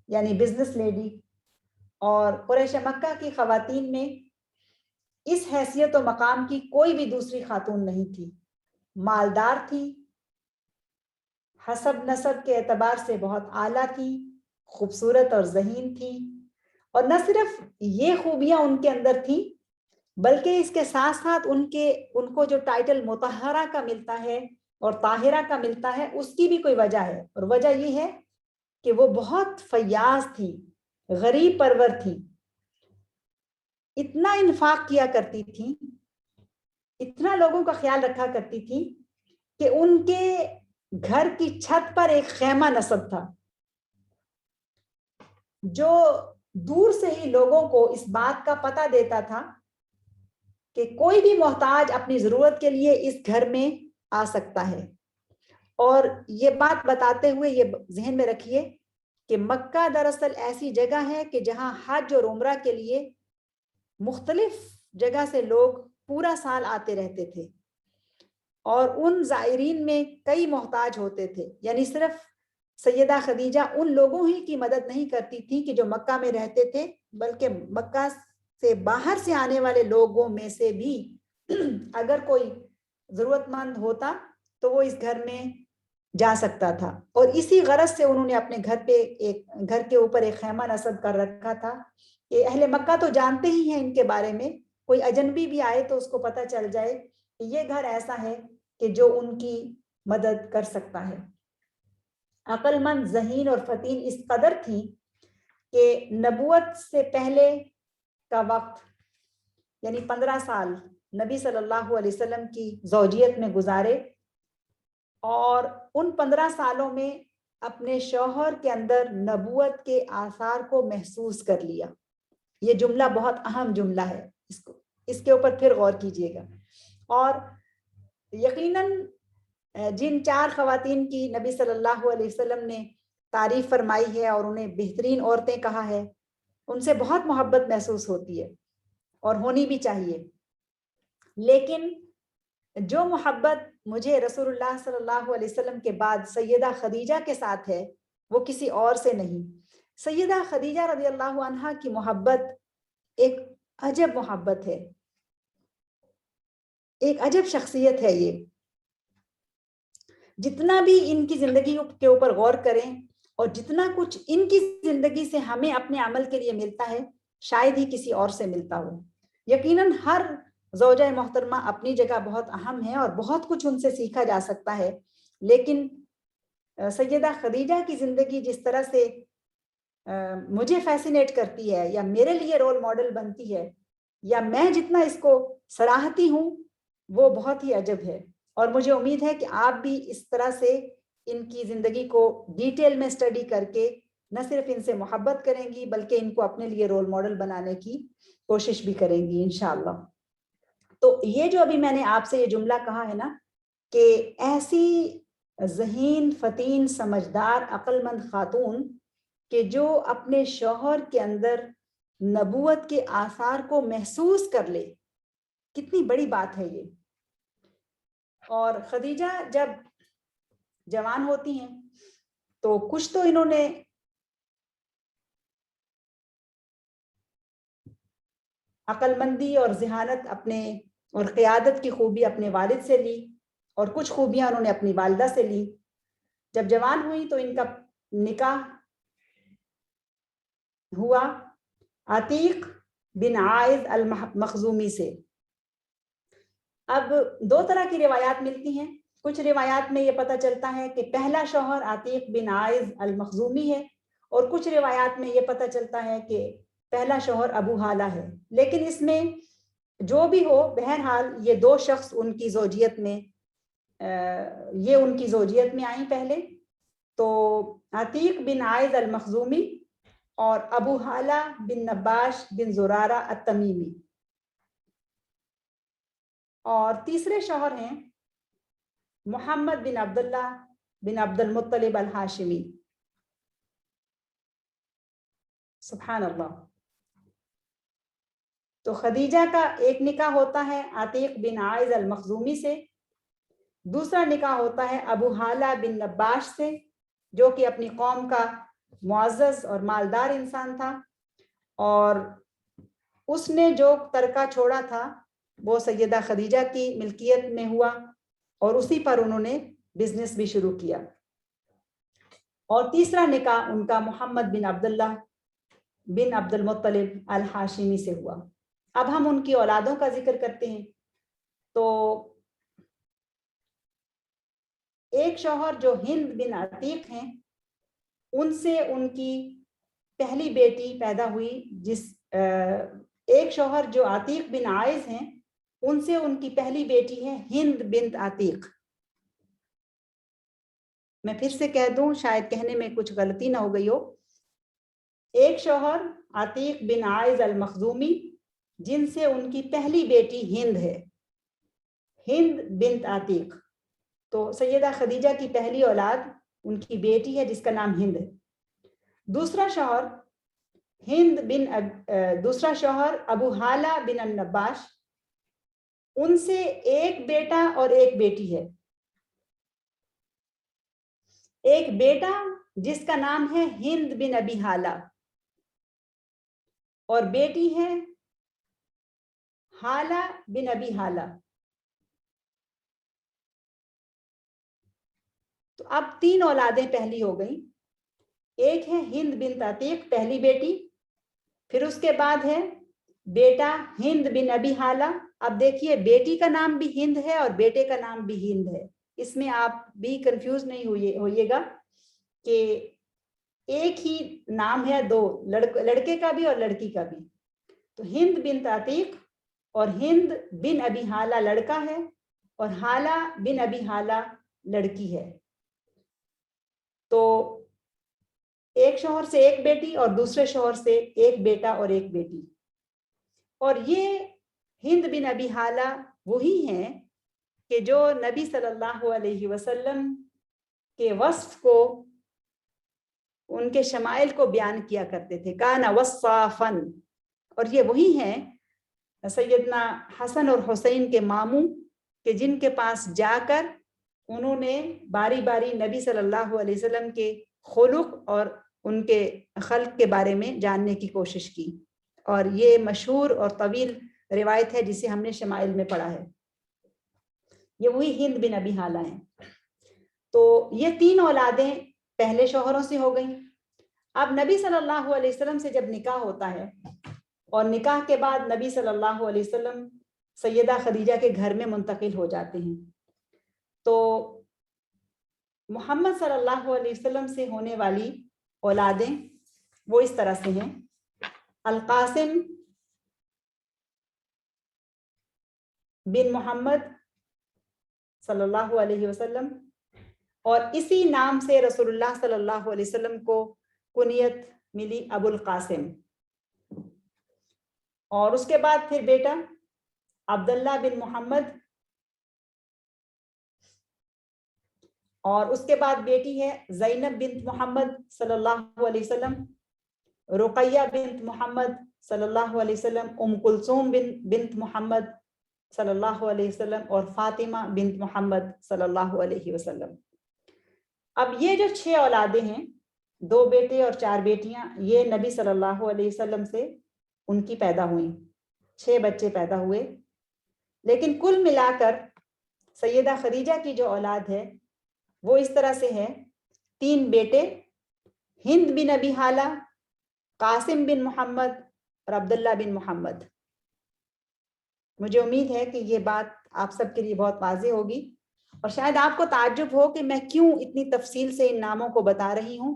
یعنی بزنس لیڈی اور قریش مکہ کی خواتین میں اس حیثیت و مقام کی کوئی بھی دوسری خاتون نہیں تھی. مالدار تھی، حسب نسب کے اعتبار سے بہت اعلیٰ تھی، خوبصورت اور ذہین تھی، اور نہ صرف یہ خوبیاں ان کے اندر تھیں بلکہ اس کے ساتھ ساتھ ان کو جو ٹائٹل مطہرہ کا ملتا ہے اور طاہرہ کا ملتا ہے اس کی بھی کوئی وجہ ہے، اور وجہ یہ ہے کہ وہ بہت فیاض تھی، غریب پرور تھی، اتنا انفاق کیا کرتی تھی، اتنا لوگوں کا خیال رکھا کرتی تھی کہ ان کے گھر کی چھت پر ایک خیمہ نصب تھا جو دور سے ہی لوگوں کو اس بات کا پتہ دیتا تھا کہ کوئی بھی محتاج اپنی ضرورت کے لیے اس گھر میں آ سکتا ہے. اور یہ بات بتاتے ہوئے یہ ذہن میں رکھیے کہ مکہ دراصل ایسی جگہ ہے کہ جہاں حج اور عمرہ کے لیے مختلف جگہ سے لوگ پورا سال آتے رہتے تھے، اور ان زائرین میں کئی محتاج ہوتے تھے. یعنی صرف سیدہ خدیجہ ان لوگوں ہی کی مدد نہیں کرتی تھی کہ جو مکہ میں رہتے تھے، بلکہ مکہ سے باہر سے آنے والے لوگوں میں سے بھی اگر کوئی ضرورت مند ہوتا تو وہ اس گھر میں جا سکتا تھا. اور اسی غرض سے انہوں نے اپنے گھر کے اوپر ایک خیمہ نصب کر رکھا تھا کہ اہل مکہ تو جانتے ہی ہیں ان کے بارے میں، کوئی اجنبی بھی آئے تو اس کو پتہ چل جائے کہ یہ گھر ایسا ہے کہ جو ان کی مدد کر سکتا ہے. عقل مند، ذہین اور فتین اس قدر تھی کہ نبوت سے پہلے کا وقت یعنی 15 سال نبی صلی اللہ علیہ وسلم کی زوجیت میں گزارے، اور ان 15 سالوں میں اپنے شوہر کے اندر نبوت کے آثار کو محسوس کر لیا. یہ جملہ بہت اہم جملہ ہے، اس کے اوپر پھر غور کیجیے گا. اور یقیناً جن 4 خواتین کی نبی صلی اللہ علیہ وسلم نے تعریف فرمائی ہے اور انہیں بہترین عورتیں کہا ہے، ان سے بہت محبت محسوس ہوتی ہے اور ہونی بھی چاہیے. لیکن جو محبت مجھے رسول اللہ صلی اللہ علیہ وسلم کے بعد سیدہ خدیجہ کے ساتھ ہے وہ کسی اور سے نہیں. سیدہ خدیجہ رضی اللہ عنہا کی محبت ایک عجب محبت ہے، ایک عجب شخصیت ہے. یہ جتنا بھی ان کی زندگی کے اوپر غور کریں اور جتنا کچھ ان کی زندگی سے ہمیں اپنے عمل کے لیے ملتا ہے شاید ہی کسی اور سے ملتا ہو. یقیناً ہر زوجہ محترمہ اپنی جگہ بہت اہم ہے اور بہت کچھ ان سے سیکھا جا سکتا ہے، لیکن سیدہ خدیجہ کی زندگی جس طرح سے مجھے فیسینیٹ کرتی ہے یا میرے لیے رول ماڈل بنتی ہے یا میں جتنا اس کو سراہتی ہوں وہ بہت ہی عجب ہے. اور مجھے امید ہے کہ آپ بھی اس طرح سے ان کی زندگی کو ڈیٹیل میں اسٹڈی کر کے نہ صرف ان سے محبت کریں گی بلکہ ان کو اپنے لیے رول ماڈل بنانے کی کوشش بھی کریں گی انشاءاللہ. تو یہ جو ابھی میں نے آپ سے یہ جملہ کہا ہے نا کہ ایسی ذہین، فتین، سمجھدار، عقل مند خاتون کہ جو اپنے شوہر کے اندر نبوت کے آثار کو محسوس کر لے، کتنی بڑی بات ہے یہ. اور خدیجہ جب جوان ہوتی ہیں تو کچھ تو انہوں نے عقل مندی اور ذہانت اپنے اور قیادت کی خوبی اپنے والد سے لی اور کچھ خوبیاں انہوں نے اپنی والدہ سے لی. جب جوان ہوئی تو ان کا نکاح ہوا عتیق بن عائض المخزومی سے. اب 2 طرح کی روایات ملتی ہیں. کچھ روایات میں یہ پتہ چلتا ہے کہ پہلا شوہر عتیق بن عائض المخزومی ہے، اور کچھ روایات میں یہ پتہ چلتا ہے کہ پہلا شوہر ابو حالہ ہے. لیکن اس میں جو بھی ہو بہرحال یہ 2 شخص ان کی زوجیت میں آئیں پہلے. تو عتیق بن عائض المخزومی اور ابو حالہ بن نباش بن زرارہ التمیمی. اور تیسرے شوہر ہیں محمد بن عبداللہ بن عبد المطلب الہاشمی. سبحان اللہ. تو خدیجہ کا ایک نکاح ہوتا ہے عتیق بن عائض المخزومی سے، دوسرا نکاح ہوتا ہے ابو حالہ بن نباش سے جو کہ اپنی قوم کا معزز اور مالدار انسان تھا، اور اس نے جو ترکہ چھوڑا تھا وہ سیدہ خدیجہ کی ملکیت میں ہوا اور اسی پر انہوں نے بزنس بھی شروع کیا. اور تیسرا نکاح ان کا محمد بن عبداللہ بن عبد المطلب الحاشمی سے ہوا. اب ہم ان کی اولادوں کا ذکر کرتے ہیں. تو ایک شوہر جو ہند بن عتیق ہیں، ان سے ان کی پہلی بیٹی پیدا ہوئی. ایک شوہر جو عتیق بن عائض ہیں، ان سے ان کی پہلی بیٹی ہے ہند بنت عتیق. میں پھر سے کہہ دوں، شاید کہنے میں کچھ غلطی نہ ہو گئی ہو. ایک شوہر عتیق بن عائض المخزومی جن سے ان کی پہلی بیٹی ہند ہے، ہند بنت عتیق. تو سیدہ خدیجہ کی پہلی اولاد ان کی بیٹی ہے جس کا نام ہند ہے. دوسرا شوہر ابو حالہ بن النباش، ان سے ایک بیٹا اور ایک بیٹی ہے. ایک بیٹا جس کا نام ہے ہند بن ابی حالہ اور بیٹی ہے حالہ بن ابی حالہ. تو اب 3 اولادیں پہلی ہو گئیں. ایک ہے ہند بنت عتیق پہلی بیٹی، پھر اس کے بعد ہے بیٹا ہند بن ابی حالہ. اب دیکھیے بیٹی کا نام بھی ہند ہے اور بیٹے کا نام بھی ہند ہے. اس میں آپ بھی کنفیوز نہیں ہوئیے گا کہ ایک ہی نام ہے، دو لڑکے کا بھی اور لڑکی کا بھی. تو ہند بنت عتیق اور ہند بن ابی حالہ لڑکا ہے اور حالہ بن ابی حالہ لڑکی ہے. تو ایک شوہر سے ایک بیٹی اور دوسرے شوہر سے ایک بیٹا اور ایک بیٹی. اور یہ ہند بن ابی حالہ وہی ہیں کہ جو نبی صلی اللہ علیہ وسلم کے وصف کو، ان کے شمائل کو بیان کیا کرتے تھے. کان وصافن. اور یہ وہی ہیں سیدنا حسن اور حسین کے ماموں کہ جن کے پاس جا کر انہوں نے باری باری نبی صلی اللہ علیہ وسلم کے خلق اور ان کے خلق کے بارے میں جاننے کی کوشش کی. اور یہ مشہور اور طویل روایت ہے جسے ہم نے شمائل میں پڑھا ہے. یہ وہی ہند بن ابی حالہ ہیں. تو یہ 3 اولادیں پہلے شوہروں سے ہو گئیں. اب نبی صلی اللہ علیہ وسلم سے جب نکاح ہوتا ہے اور نکاح کے بعد نبی صلی اللہ علیہ وسلم سیدہ خدیجہ کے گھر میں منتقل ہو جاتے ہیں. تو محمد صلی اللہ علیہ وسلم سے ہونے والی اولادیں وہ اس طرح سے ہیں: القاسم بن محمد صلی اللہ علیہ وسلم، اور اسی نام سے رسول اللہ صلی اللہ علیہ وسلم کو کنیت ملی ابو القاسم. اور اس کے بعد پھر بیٹا عبداللہ بن محمد، اور اس کے بعد بیٹی ہے زینب بنت محمد صلی اللہ علیہ وسلم، رقیہ بنت محمد صلی اللہ علیہ وسلم، ام کلثوم بنت محمد صلی اللہ علیہ وسلم، اور فاطمہ بنت محمد صلی اللہ علیہ وسلم. اب یہ جو 6 اولادیں ہیں، 2 بیٹے اور 4 بیٹیاں، یہ نبی صلی اللہ علیہ وسلم سے ان کی پیدا ہوئیں. 6 بچے پیدا ہوئے. لیکن کل ملا کر سیدہ خدیجہ کی جو اولاد ہے وہ اس طرح سے ہے: 3 بیٹے ہند بن ابی حالہ، قاسم بن محمد اور عبداللہ بن محمد. مجھے امید ہے کہ یہ بات آپ سب کے لیے بہت واضح ہوگی، اور شاید آپ کو تعجب ہو کہ میں کیوں اتنی تفصیل سے ان ناموں کو بتا رہی ہوں.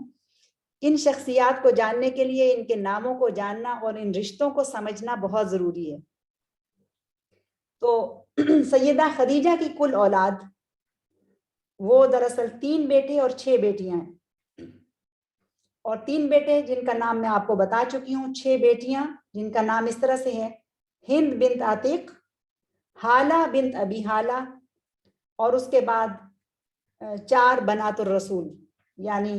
ان شخصیات کو جاننے کے لیے ان کے ناموں کو جاننا اور ان رشتوں کو سمجھنا بہت ضروری ہے. تو سیدہ خدیجہ کی کل اولاد وہ دراصل 3 بیٹے اور 6 بیٹیاں ہیں. اور 3 بیٹے جن کا نام میں آپ کو بتا چکی ہوں، 6 بیٹیاں جن کا نام اس طرح سے ہے: ہند بنت عتیق، حالہ بنت ابی حالہ، اور اس کے بعد 4 بنات الرسول یعنی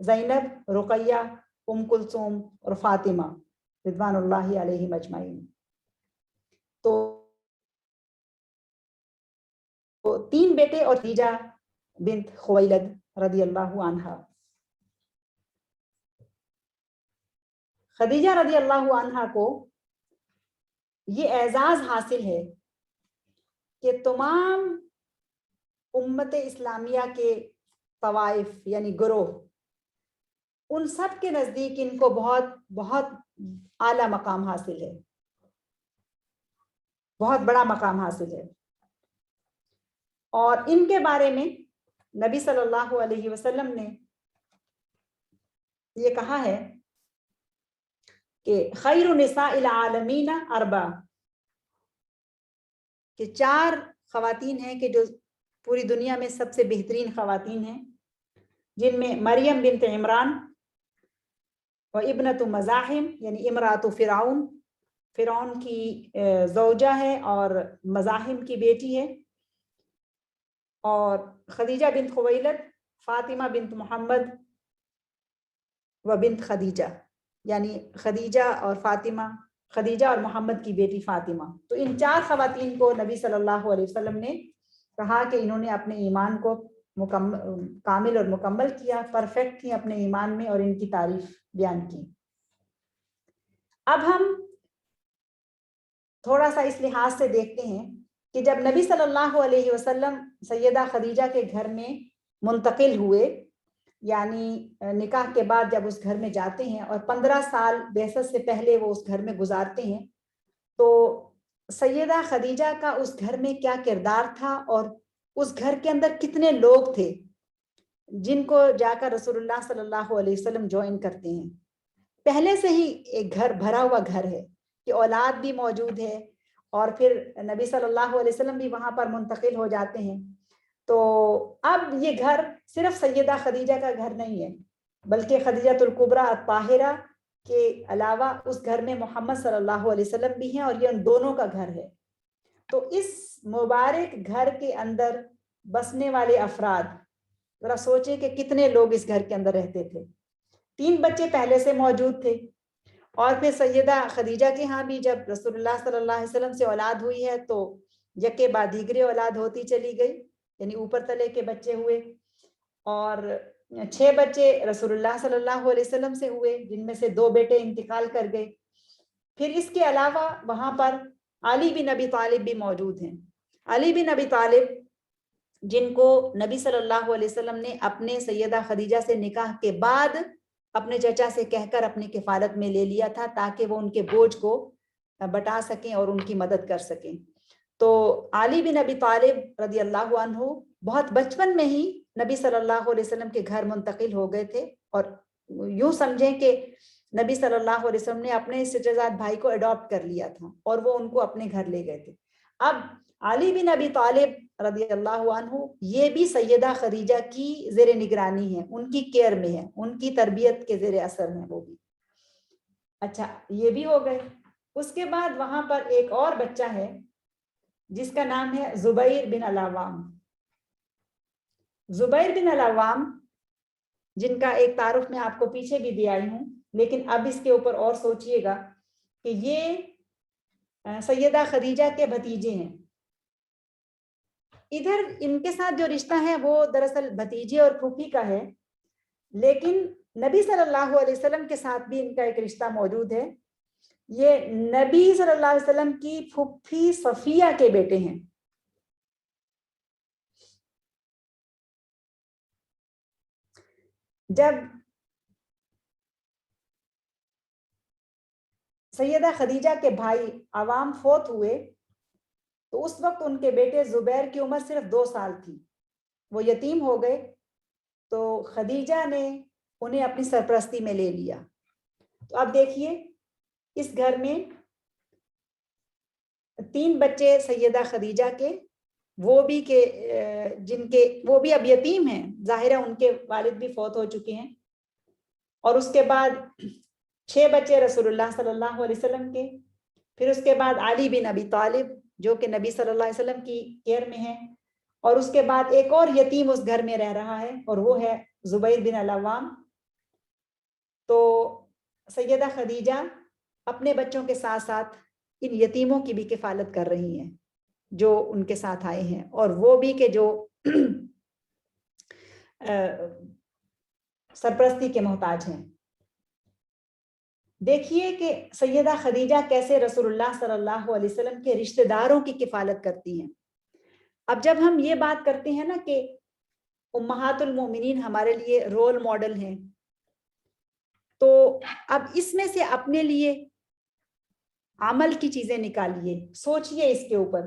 زینب، رقیہ، کلثوم اور فاطمہ رضوان اللہ علیہم اجمعین. تو 3 بیٹے اور خدیجہ بنت خویلد رضی اللہ عنہا. خدیجہ رضی اللہ عنہا کو یہ اعزاز حاصل ہے کہ تمام امت اسلامیہ کے طوائف یعنی گروہ، ان سب کے نزدیک ان کو بہت بہت اعلیٰ مقام حاصل ہے، بہت بڑا مقام حاصل ہے. اور ان کے بارے میں نبی صلی اللہ علیہ وسلم نے یہ کہا ہے کہ خیر نساء العالمین اربع، کہ 4 خواتین ہیں کہ جو پوری دنیا میں سب سے بہترین خواتین ہیں، جن میں مریم بنت عمران و ابنت مزاحم یعنی امرات فرعون، فرعون کی زوجہ ہے اور مزاحم کی بیٹی ہے، اور خدیجہ بنت خویلد، فاطمہ بنت محمد و بنت خدیجہ، یعنی خدیجہ اور فاطمہ، خدیجہ اور محمد کی بیٹی فاطمہ. تو ان 4 خواتین کو نبی صلی اللہ علیہ وسلم نے کہا کہ انہوں نے اپنے ایمان کو کامل اور مکمل کیا، پرفیکٹ تھی اپنے ایمان میں، اور ان کی تعریف بیان کی. اب ہم تھوڑا سا اس لحاظ سے دیکھتے ہیں کہ جب نبی صلی اللہ علیہ وسلم سیدہ خدیجہ کے گھر میں منتقل ہوئے، یعنی نکاح کے بعد جب اس گھر میں جاتے ہیں اور 15 سال بعثت سے پہلے وہ اس گھر میں گزارتے ہیں، تو سیدہ خدیجہ کا اس گھر میں کیا کردار تھا اور اس گھر کے اندر کتنے لوگ تھے جن کو جا کر رسول اللہ صلی اللہ علیہ وسلم جوائن کرتے ہیں. پہلے سے ہی ایک گھر بھرا ہوا گھر ہے کہ اولاد بھی موجود ہے، اور پھر نبی صلی اللہ علیہ وسلم بھی وہاں پر منتقل ہو جاتے ہیں. تو اب یہ گھر صرف سیدہ خدیجہ کا گھر نہیں ہے، بلکہ خدیجہ الکبریٰ الطاہرہ کے علاوہ اس گھر میں محمد صلی اللہ علیہ وسلم بھی ہیں، اور یہ ان دونوں کا گھر ہے. تو اس مبارک گھر کے اندر بسنے والے افراد، ذرا سوچیں کہ کتنے لوگ اس گھر کے اندر رہتے تھے. 3 بچے پہلے سے موجود تھے، اور پھر سیدہ خدیجہ کے ہاں بھی جب رسول اللہ صلی اللہ علیہ وسلم سے اولاد ہوئی ہے تو یکے بعد دیگرے اولاد ہوتی چلی گئی، یعنی اوپر تلے کے بچے ہوئے، اور 6 بچے رسول اللہ صلی اللہ علیہ وسلم سے ہوئے، جن میں سے 2 بیٹے انتقال کر گئے. پھر اس کے علاوہ وہاں پر علی بن ابی طالب بھی موجود ہیں. علی بن ابی طالب جن کو نبی صلی اللہ علیہ وسلم نے اپنے سیدہ خدیجہ سے نکاح کے بعد اپنے چچا سے کہہ کر اپنی کفالت میں لے لیا تھا تاکہ وہ ان کے بوجھ کو بٹا سکیں اور ان کی مدد کر سکیں. تو علی بن ابی طالب رضی اللہ عنہ بہت بچپن میں ہی نبی صلی اللہ علیہ وسلم کے گھر منتقل ہو گئے تھے، اور یوں سمجھیں کہ نبی صلی اللہ علیہ وسلم نے اپنے چچا بھائی کو اڈاپٹ کر لیا تھا اور وہ ان کو اپنے گھر لے گئے تھے. اب علی بن ابی طالب رضی اللہ عنہ یہ بھی سیدہ خدیجہ کی زیر نگرانی ہیں، ان کی کیئر میں ہیں، ان کی تربیت کے زیر اثر ہیں وہ بھی. اچھا، یہ بھی ہو گئے. اس کے بعد وہاں پر ایک اور بچہ ہے جس کا نام ہے زبیر بن العوام. زبیر بن العوام جن کا ایک تعارف میں آپ کو پیچھے بھی دیا ہوں، لیکن اب اس کے اوپر اور سوچئے گا کہ یہ سیدہ خدیجہ کے بھتیجے ہیں. ادھر ان کے ساتھ جو رشتہ ہے وہ دراصل بھتیجے اور پھوپھی کا ہے، لیکن نبی صلی اللہ علیہ وسلم کے ساتھ بھی ان کا ایک رشتہ موجود ہے. یہ نبی صلی اللہ علیہ وسلم کی پھوپھی صفیہ کے بیٹے ہیں. جب سیدہ خدیجہ کے بھائی عوام فوت ہوئے تو اس وقت ان کے بیٹے زبیر کی عمر صرف 2 سال تھی، وہ یتیم ہو گئے. تو خدیجہ نے انہیں اپنی سرپرستی میں لے لیا. تو اب دیکھیے اس گھر میں 3 بچے سیدہ خدیجہ کے، وہ بھی کہ جن کے وہ بھی اب یتیم ہیں، ظاہر ہے ان کے والد بھی فوت ہو چکے ہیں. اور اس کے بعد 6 بچے رسول اللہ صلی اللہ علیہ وسلم کے، پھر اس کے بعد علی بن ابی طالب جو کہ نبی صلی اللہ علیہ وسلم کی کیئر میں ہیں، اور اس کے بعد ایک اور یتیم اس گھر میں رہ رہا ہے اور وہ ہے زبیر بن العوام. تو سیدہ خدیجہ اپنے بچوں کے ساتھ ساتھ ان یتیموں کی بھی کفالت کر رہی ہیں جو ان کے ساتھ آئے ہیں، اور وہ بھی کہ جو سرپرستی کے محتاج ہیں۔ دیکھیے کہ سیدہ خدیجہ کیسے رسول اللہ صلی اللہ علیہ وسلم کے رشتہ داروں کی کفالت کرتی ہیں۔ اب جب ہم یہ بات کرتے ہیں نا کہ امہات المومنین ہمارے لیے رول ماڈل ہیں، تو اب اس میں سے اپنے لیے عمل کی چیزیں نکالیے، سوچئے اس کے اوپر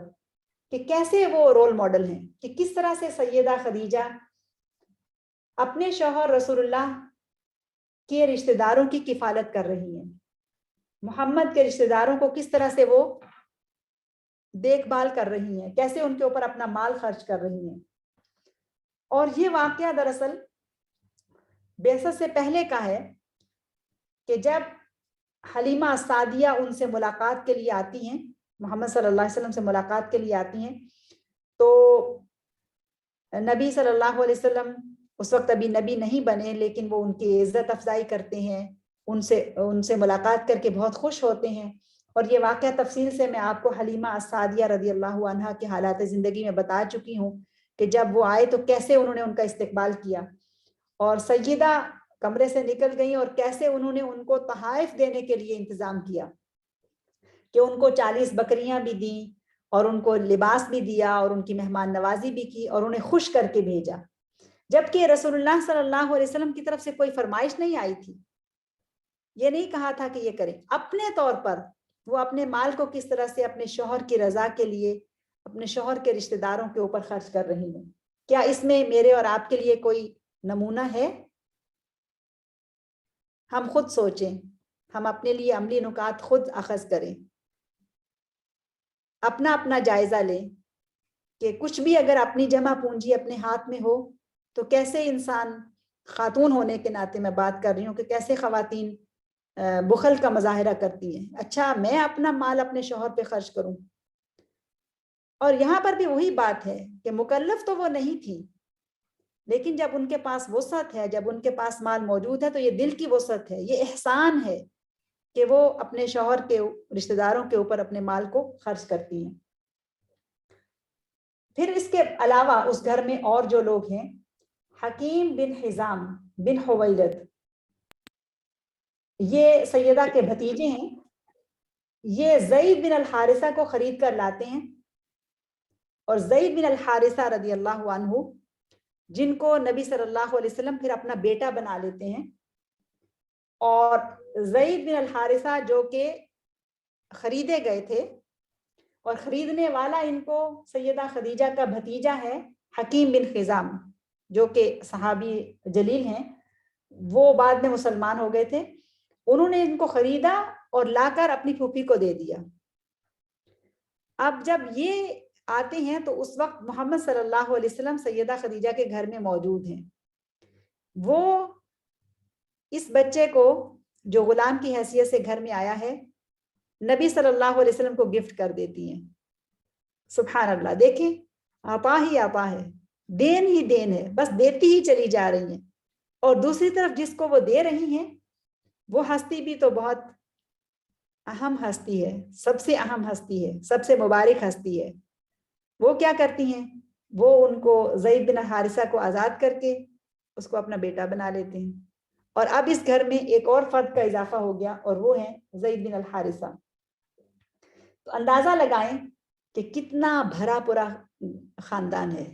کہ کیسے وہ رول ماڈل ہیں، کہ کس طرح سے سیدہ خدیجہ اپنے شوہر رسول اللہ کے رشتہ داروں کی کفالت کر رہی ہیں، محمد کے رشتہ داروں کو کس طرح سے وہ دیکھ بھال کر رہی ہیں، کیسے ان کے اوپر اپنا مال خرچ کر رہی ہیں۔ اور یہ واقعہ دراصل بعثت سے پہلے کا ہے کہ جب حلیمہ سعدیہ ان سے ملاقات کے لیے آتی ہیں، محمد صلی اللہ علیہ وسلم سے ملاقات کے لیے آتی ہیں، تو نبی صلی اللہ علیہ وسلم اس وقت ابھی نبی نہیں بنے، لیکن وہ ان کی عزت افزائی کرتے ہیں، ان سے ملاقات کر کے بہت خوش ہوتے ہیں۔ اور یہ واقعہ تفصیل سے میں آپ کو حلیمہ السعدیہ رضی اللہ عنہا کے حالات زندگی میں بتا چکی ہوں کہ جب وہ آئے تو کیسے انہوں نے ان کا استقبال کیا، اور سیدہ کمرے سے نکل گئیں اور کیسے انہوں نے ان کو تحائف دینے کے لیے انتظام کیا، کہ ان کو 40 بکریاں بھی دیں اور ان کو لباس بھی دیا اور ان کی مہمان نوازی بھی کی اور انہیں خوش کر کے بھیجا، جبکہ رسول اللہ صلی اللہ علیہ وسلم کی طرف سے کوئی فرمائش نہیں آئی تھی، یہ نہیں کہا تھا کہ یہ کریں۔ اپنے طور پر وہ اپنے مال کو کس طرح سے اپنے شوہر کی رضا کے لیے اپنے شوہر کے رشتہ داروں کے اوپر خرچ کر رہی ہیں۔ کیا اس میں میرے اور آپ کے لیے کوئی نمونہ ہے؟ ہم خود سوچیں، ہم اپنے لیے عملی نکات خود اخذ کریں، اپنا اپنا جائزہ لیں کہ کچھ بھی اگر اپنی جمع پونجی اپنے ہاتھ میں ہو تو کیسے انسان، خاتون ہونے کے ناطے میں بات کر رہی ہوں، کہ کیسے خواتین بخل کا مظاہرہ کرتی ہیں۔ اچھا میں اپنا مال اپنے شوہر پہ خرچ کروں، اور یہاں پر بھی وہی بات ہے کہ مکلف تو وہ نہیں تھی، لیکن جب ان کے پاس وسعت ہے، جب ان کے پاس مال موجود ہے، تو یہ دل کی وسعت ہے، یہ احسان ہے کہ وہ اپنے شوہر کے رشتہ داروں کے اوپر اپنے مال کو خرچ کرتی ہیں۔ پھر اس کے علاوہ اس گھر میں اور جو لوگ ہیں، حکیم بن حزام بن حویلد، یہ سیدہ کے بھتیجے ہیں، یہ زید بن الحارثہ کو خرید کر لاتے ہیں، اور زید بن الحارثہ رضی اللہ عنہ جن کو نبی صلی اللہ علیہ وسلم پھر اپنا بیٹا بنا لیتے ہیں، اور زید بن الحارثہ جو کہ خریدے گئے تھے، اور خریدنے والا ان کو سیدہ خدیجہ کا بھتیجا ہے حکیم بن حزام، جو کہ صحابی جلیل ہیں، وہ بعد میں مسلمان ہو گئے تھے۔ انہوں نے ان کو خریدا اور لا کر اپنی پھوپھی کو دے دیا۔ اب جب یہ آتے ہیں تو اس وقت محمد صلی اللہ علیہ وسلم سیدہ خدیجہ کے گھر میں موجود ہیں، وہ اس بچے کو جو غلام کی حیثیت سے گھر میں آیا ہے نبی صلی اللہ علیہ وسلم کو گفٹ کر دیتی ہیں۔ سبحان اللہ، دیکھیں عطا ہی عطا ہے، دین ہی دین ہے، بس دیتی ہی چلی جا رہی ہیں، اور دوسری طرف جس کو وہ دے رہی ہیں وہ ہستی بھی تو بہت اہم ہستی ہے، سب سے اہم ہستی ہے، سب سے مبارک ہستی ہے۔ وہ کیا کرتی ہیں؟ وہ ان کو زید بن حارثہ کو آزاد کر کے اس کو اپنا بیٹا بنا لیتے ہیں، اور اب اس گھر میں ایک اور فرد کا اضافہ ہو گیا، اور وہ ہے زید بن الحارثہ۔ تو اندازہ لگائیں کہ کتنا بھرا پورا خاندان ہے۔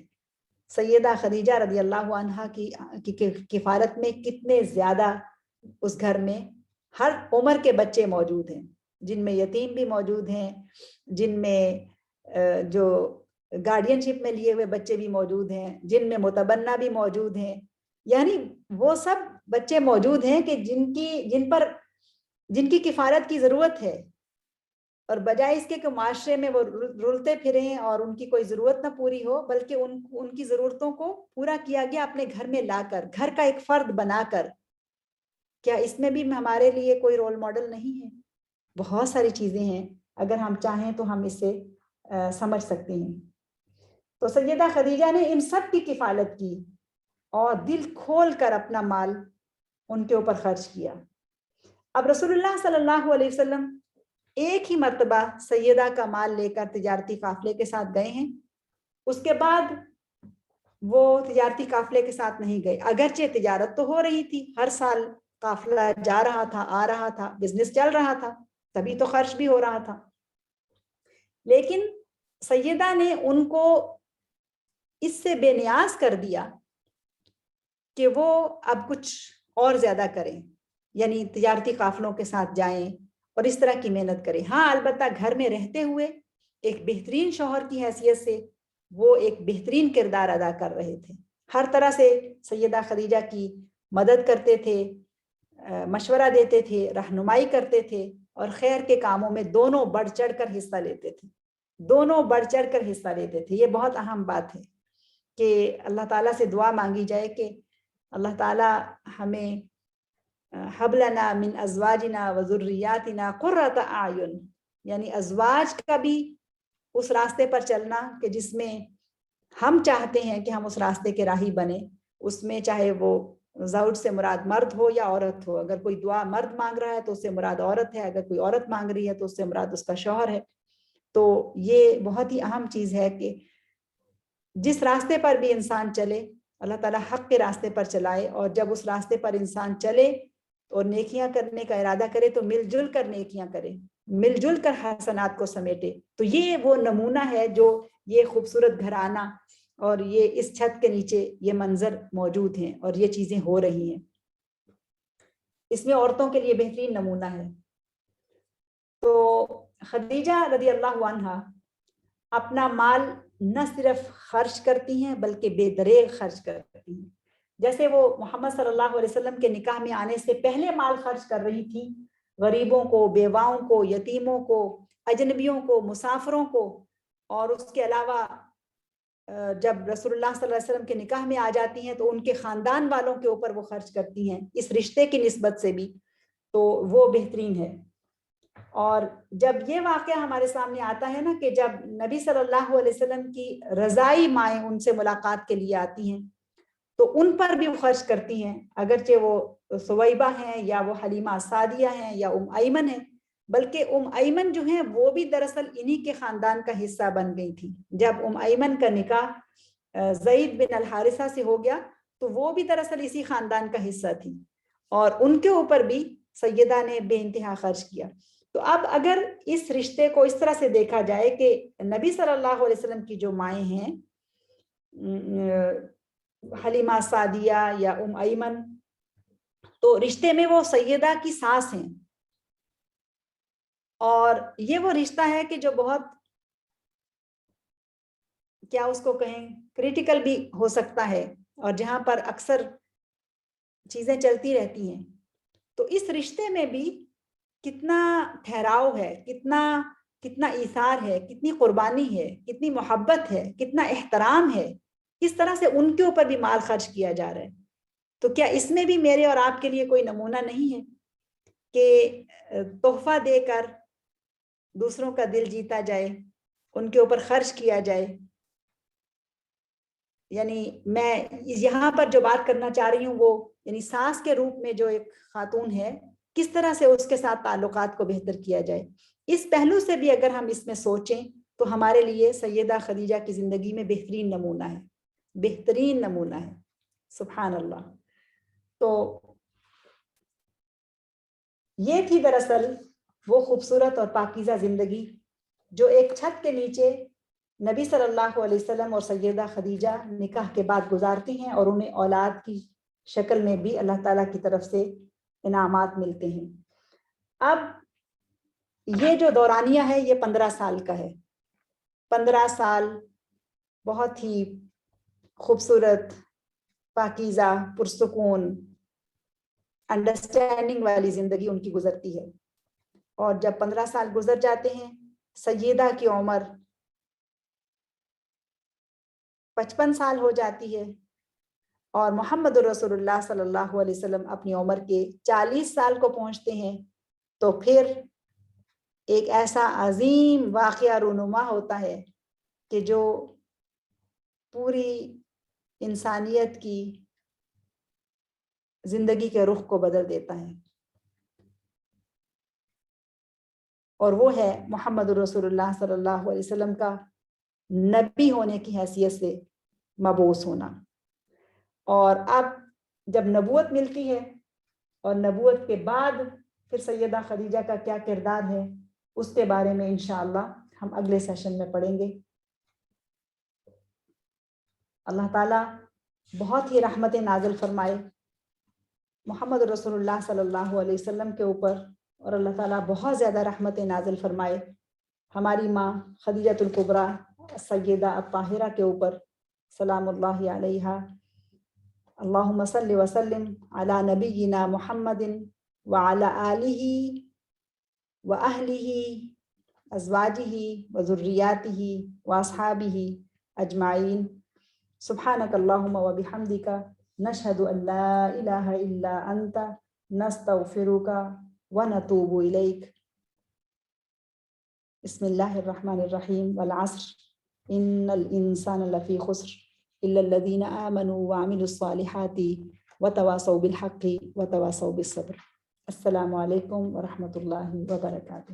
سیدہ خدیجہ رضی اللہ عنہا کی کفالت میں کتنے زیادہ اس گھر میں ہر عمر کے بچے موجود ہیں، جن میں یتیم بھی موجود ہیں، جن میں جو گارڈین شپ میں لیے ہوئے بچے بھی موجود ہیں، جن میں متبنہ بھی موجود ہیں، یعنی وہ سب بچے موجود ہیں کہ جن کی کفالت کی ضرورت ہے، اور بجائے اس کے کہ معاشرے میں وہ رلتے پھریں اور ان کی کوئی ضرورت نہ پوری ہو، بلکہ ان کی ضرورتوں کو پورا کیا گیا اپنے گھر میں لا کر، گھر کا ایک فرد بنا کر۔ کیا اس میں بھی ہمارے لیے کوئی رول ماڈل نہیں ہے؟ بہت ساری چیزیں ہیں، اگر ہم چاہیں تو ہم اس سے سمجھ سکتے ہیں۔ تو سیدہ خدیجہ نے ان سب کی کفالت کی اور دل کھول کر اپنا مال ان کے اوپر خرچ کیا۔ اب رسول اللہ صلی اللہ علیہ وسلم ایک ہی مرتبہ سیدہ کا مال لے کر تجارتی قافلے کے ساتھ گئے ہیں، اس کے بعد وہ تجارتی قافلے کے ساتھ نہیں گئے، اگرچہ تجارت تو ہو رہی تھی، ہر سال قافلہ جا رہا تھا، آ رہا تھا، بزنس چل رہا تھا، تبھی تو خرچ بھی ہو رہا تھا، لیکن سیدہ نے ان کو اس سے بے نیاز کر دیا کہ وہ اب کچھ اور زیادہ کریں، یعنی تجارتی قافلوں کے ساتھ جائیں اور اس طرح کی محنت کریں۔ ہاں البتہ گھر میں رہتے ہوئے ایک بہترین شوہر کی حیثیت سے وہ ایک بہترین کردار ادا کر رہے تھے، ہر طرح سے سیدہ خدیجہ کی مدد کرتے تھے، مشورہ دیتے تھے، رہنمائی کرتے تھے، اور خیر کے کاموں میں دونوں بڑھ چڑھ کر حصہ لیتے تھے، دونوں بڑھ چڑھ کر حصہ لیتے تھے۔ یہ بہت اہم بات ہے کہ اللہ تعالیٰ سے دعا مانگی جائے کہ اللہ تعالیٰ ہمیں حب لنا من ازواجنا و ذریاتنا قرۃ اعین، یعنی ازواج کا بھی اس راستے پر چلنا کہ جس میں ہم چاہتے ہیں کہ ہم اس راستے کے راہی بنیں، اس میں چاہے وہ زوج سے مراد مرد ہو یا عورت ہو، اگر کوئی دعا مرد مانگ رہا ہے تو اس سے مراد عورت ہے، اگر کوئی عورت مانگ رہی ہے تو اس سے مراد اس کا شوہر ہے۔ تو یہ بہت ہی اہم چیز ہے کہ جس راستے پر بھی انسان چلے اللہ تعالیٰ حق کے راستے پر چلائے، اور جب اس راستے پر انسان چلے اور نیکیاں کرنے کا ارادہ کرے تو مل جل کر نیکیاں کرے، مل جل کر حسنات کو سمیٹے۔ تو یہ وہ نمونہ ہے جو یہ خوبصورت گھرانہ اور یہ اس چھت کے نیچے یہ منظر موجود ہیں اور یہ چیزیں ہو رہی ہیں، اس میں عورتوں کے لیے بہترین نمونہ ہے۔ تو خدیجہ رضی اللہ عنہا اپنا مال نہ صرف خرچ کرتی ہیں بلکہ بے دریغ خرچ کرتی ہیں، جیسے وہ محمد صلی اللہ علیہ وسلم کے نکاح میں آنے سے پہلے مال خرچ کر رہی تھی، غریبوں کو، بیواؤں کو، یتیموں کو، اجنبیوں کو، مسافروں کو، اور اس کے علاوہ جب رسول اللہ صلی اللہ علیہ وسلم کے نکاح میں آ جاتی ہیں تو ان کے خاندان والوں کے اوپر وہ خرچ کرتی ہیں اس رشتے کی نسبت سے بھی، تو وہ بہترین ہے۔ اور جب یہ واقعہ ہمارے سامنے آتا ہے نا کہ جب نبی صلی اللہ علیہ وسلم کی رضائی مائیں ان سے ملاقات کے لیے آتی ہیں تو ان پر بھی خرچ کرتی ہیں، اگرچہ وہ سویبہ ہیں یا وہ حلیمہ سعدیہ ہیں یا ایمن ہیں، بلکہ ایمن جو ہیں وہ بھی دراصل انہی کے خاندان کا حصہ بن گئی تھی۔ جب ایمن کا نکاح زید بن الحارثہ سے ہو گیا تو وہ بھی دراصل اسی خاندان کا حصہ تھی، اور ان کے اوپر بھی سیدہ نے بے انتہا خرچ کیا۔ تو اب اگر اس رشتے کو اس طرح سے دیکھا جائے کہ نبی صلی اللہ علیہ وسلم کی جو مائیں ہیں حلیمہ سعدیہ یا ایمن، تو رشتے میں وہ سیدہ کی ساس ہیں، اور یہ وہ رشتہ ہے کہ جو بہت کیا اس کو کہیں کریٹیکل بھی ہو سکتا ہے، اور جہاں پر اکثر چیزیں چلتی رہتی ہیں۔ تو اس رشتے میں بھی کتنا ٹھہراؤ ہے، کتنا ایثار ہے، کتنی قربانی ہے، کتنی محبت ہے، کتنا احترام ہے، کس طرح سے ان کے اوپر بھی مال خرچ کیا جا رہا ہے۔ تو کیا اس میں بھی میرے اور آپ کے لیے کوئی نمونہ نہیں ہے کہ تحفہ دے کر دوسروں کا دل جیتا جائے، ان کے اوپر خرچ کیا جائے؟ یعنی میں یہاں پر جو بات کرنا چاہ رہی ہوں وہ یعنی ساس کے روپ میں جو ایک خاتون ہے، کس طرح سے اس کے ساتھ تعلقات کو بہتر کیا جائے، اس پہلو سے بھی اگر ہم اس میں سوچیں تو ہمارے لیے سیدہ خدیجہ کی زندگی میں بہترین نمونہ ہے، بہترین نمونہ ہے۔ سبحان اللہ۔ تو یہ تھی دراصل وہ خوبصورت اور پاکیزہ زندگی جو ایک چھت کے نیچے نبی صلی اللہ علیہ وسلم اور سیدہ خدیجہ نکاح کے بعد گزارتی ہیں، اور انہیں اولاد کی شکل میں بھی اللہ تعالیٰ کی طرف سے انعامات ملتے ہیں۔ اب یہ جو دورانیہ ہے یہ 15 سال کا ہے، 15 سال بہت ہی خوبصورت، پاکیزہ، پرسکون، انڈرسٹینڈنگ والی زندگی ان کی گزرتی ہے، اور جب 15 سال گزر جاتے ہیں سیدہ کی عمر 55 سال ہو جاتی ہے، اور محمد رسول اللہ صلی اللہ علیہ وسلم اپنی عمر کے 40 سال کو پہنچتے ہیں، تو پھر ایک ایسا عظیم واقعہ رونما ہوتا ہے کہ جو پوری انسانیت کی زندگی کے رخ کو بدل دیتا ہے۔ اور وہ ہے محمد رسول اللہ صلی اللہ علیہ وسلم کا نبی ہونے کی حیثیت سے مبعوث ہونا۔ اور اب جب نبوت ملتی ہے اور نبوت کے بعد پھر سیدہ خدیجہ کا کیا کردار ہے، اس کے بارے میں انشاءاللہ ہم اگلے سیشن میں پڑھیں گے۔ اللہ تعالیٰ بہت ہی رحمت نازل فرمائے محمد رسول اللہ صلی اللہ علیہ وسلم کے اوپر، اور اللہ تعالیٰ بہت زیادہ رحمت نازل فرمائے ہماری ماں خدیجۃ الکبریٰ سیدہ الطاہرہ کے اوپر، سلام اللہ علیہا۔ اللہم صلی وسلم علی نبینا محمد وعلی آلہ وأہلہ ازواجہ وذریاتہ واصحابہ اجمعین۔ سبحانک اللہم وبحمدک نشہد ان لا الہ الا انت نستغفرک ونتوب الیک۔ بسم اللہ الرحمن الرحیم۔ والعصر ان الانسان لفی خسر الا الذین آمنوا وعملوا الصالحات وتواصوا بالحق وتواصوا بالصبر۔ السلام علیکم ورحمۃ اللہ وبرکاتہ۔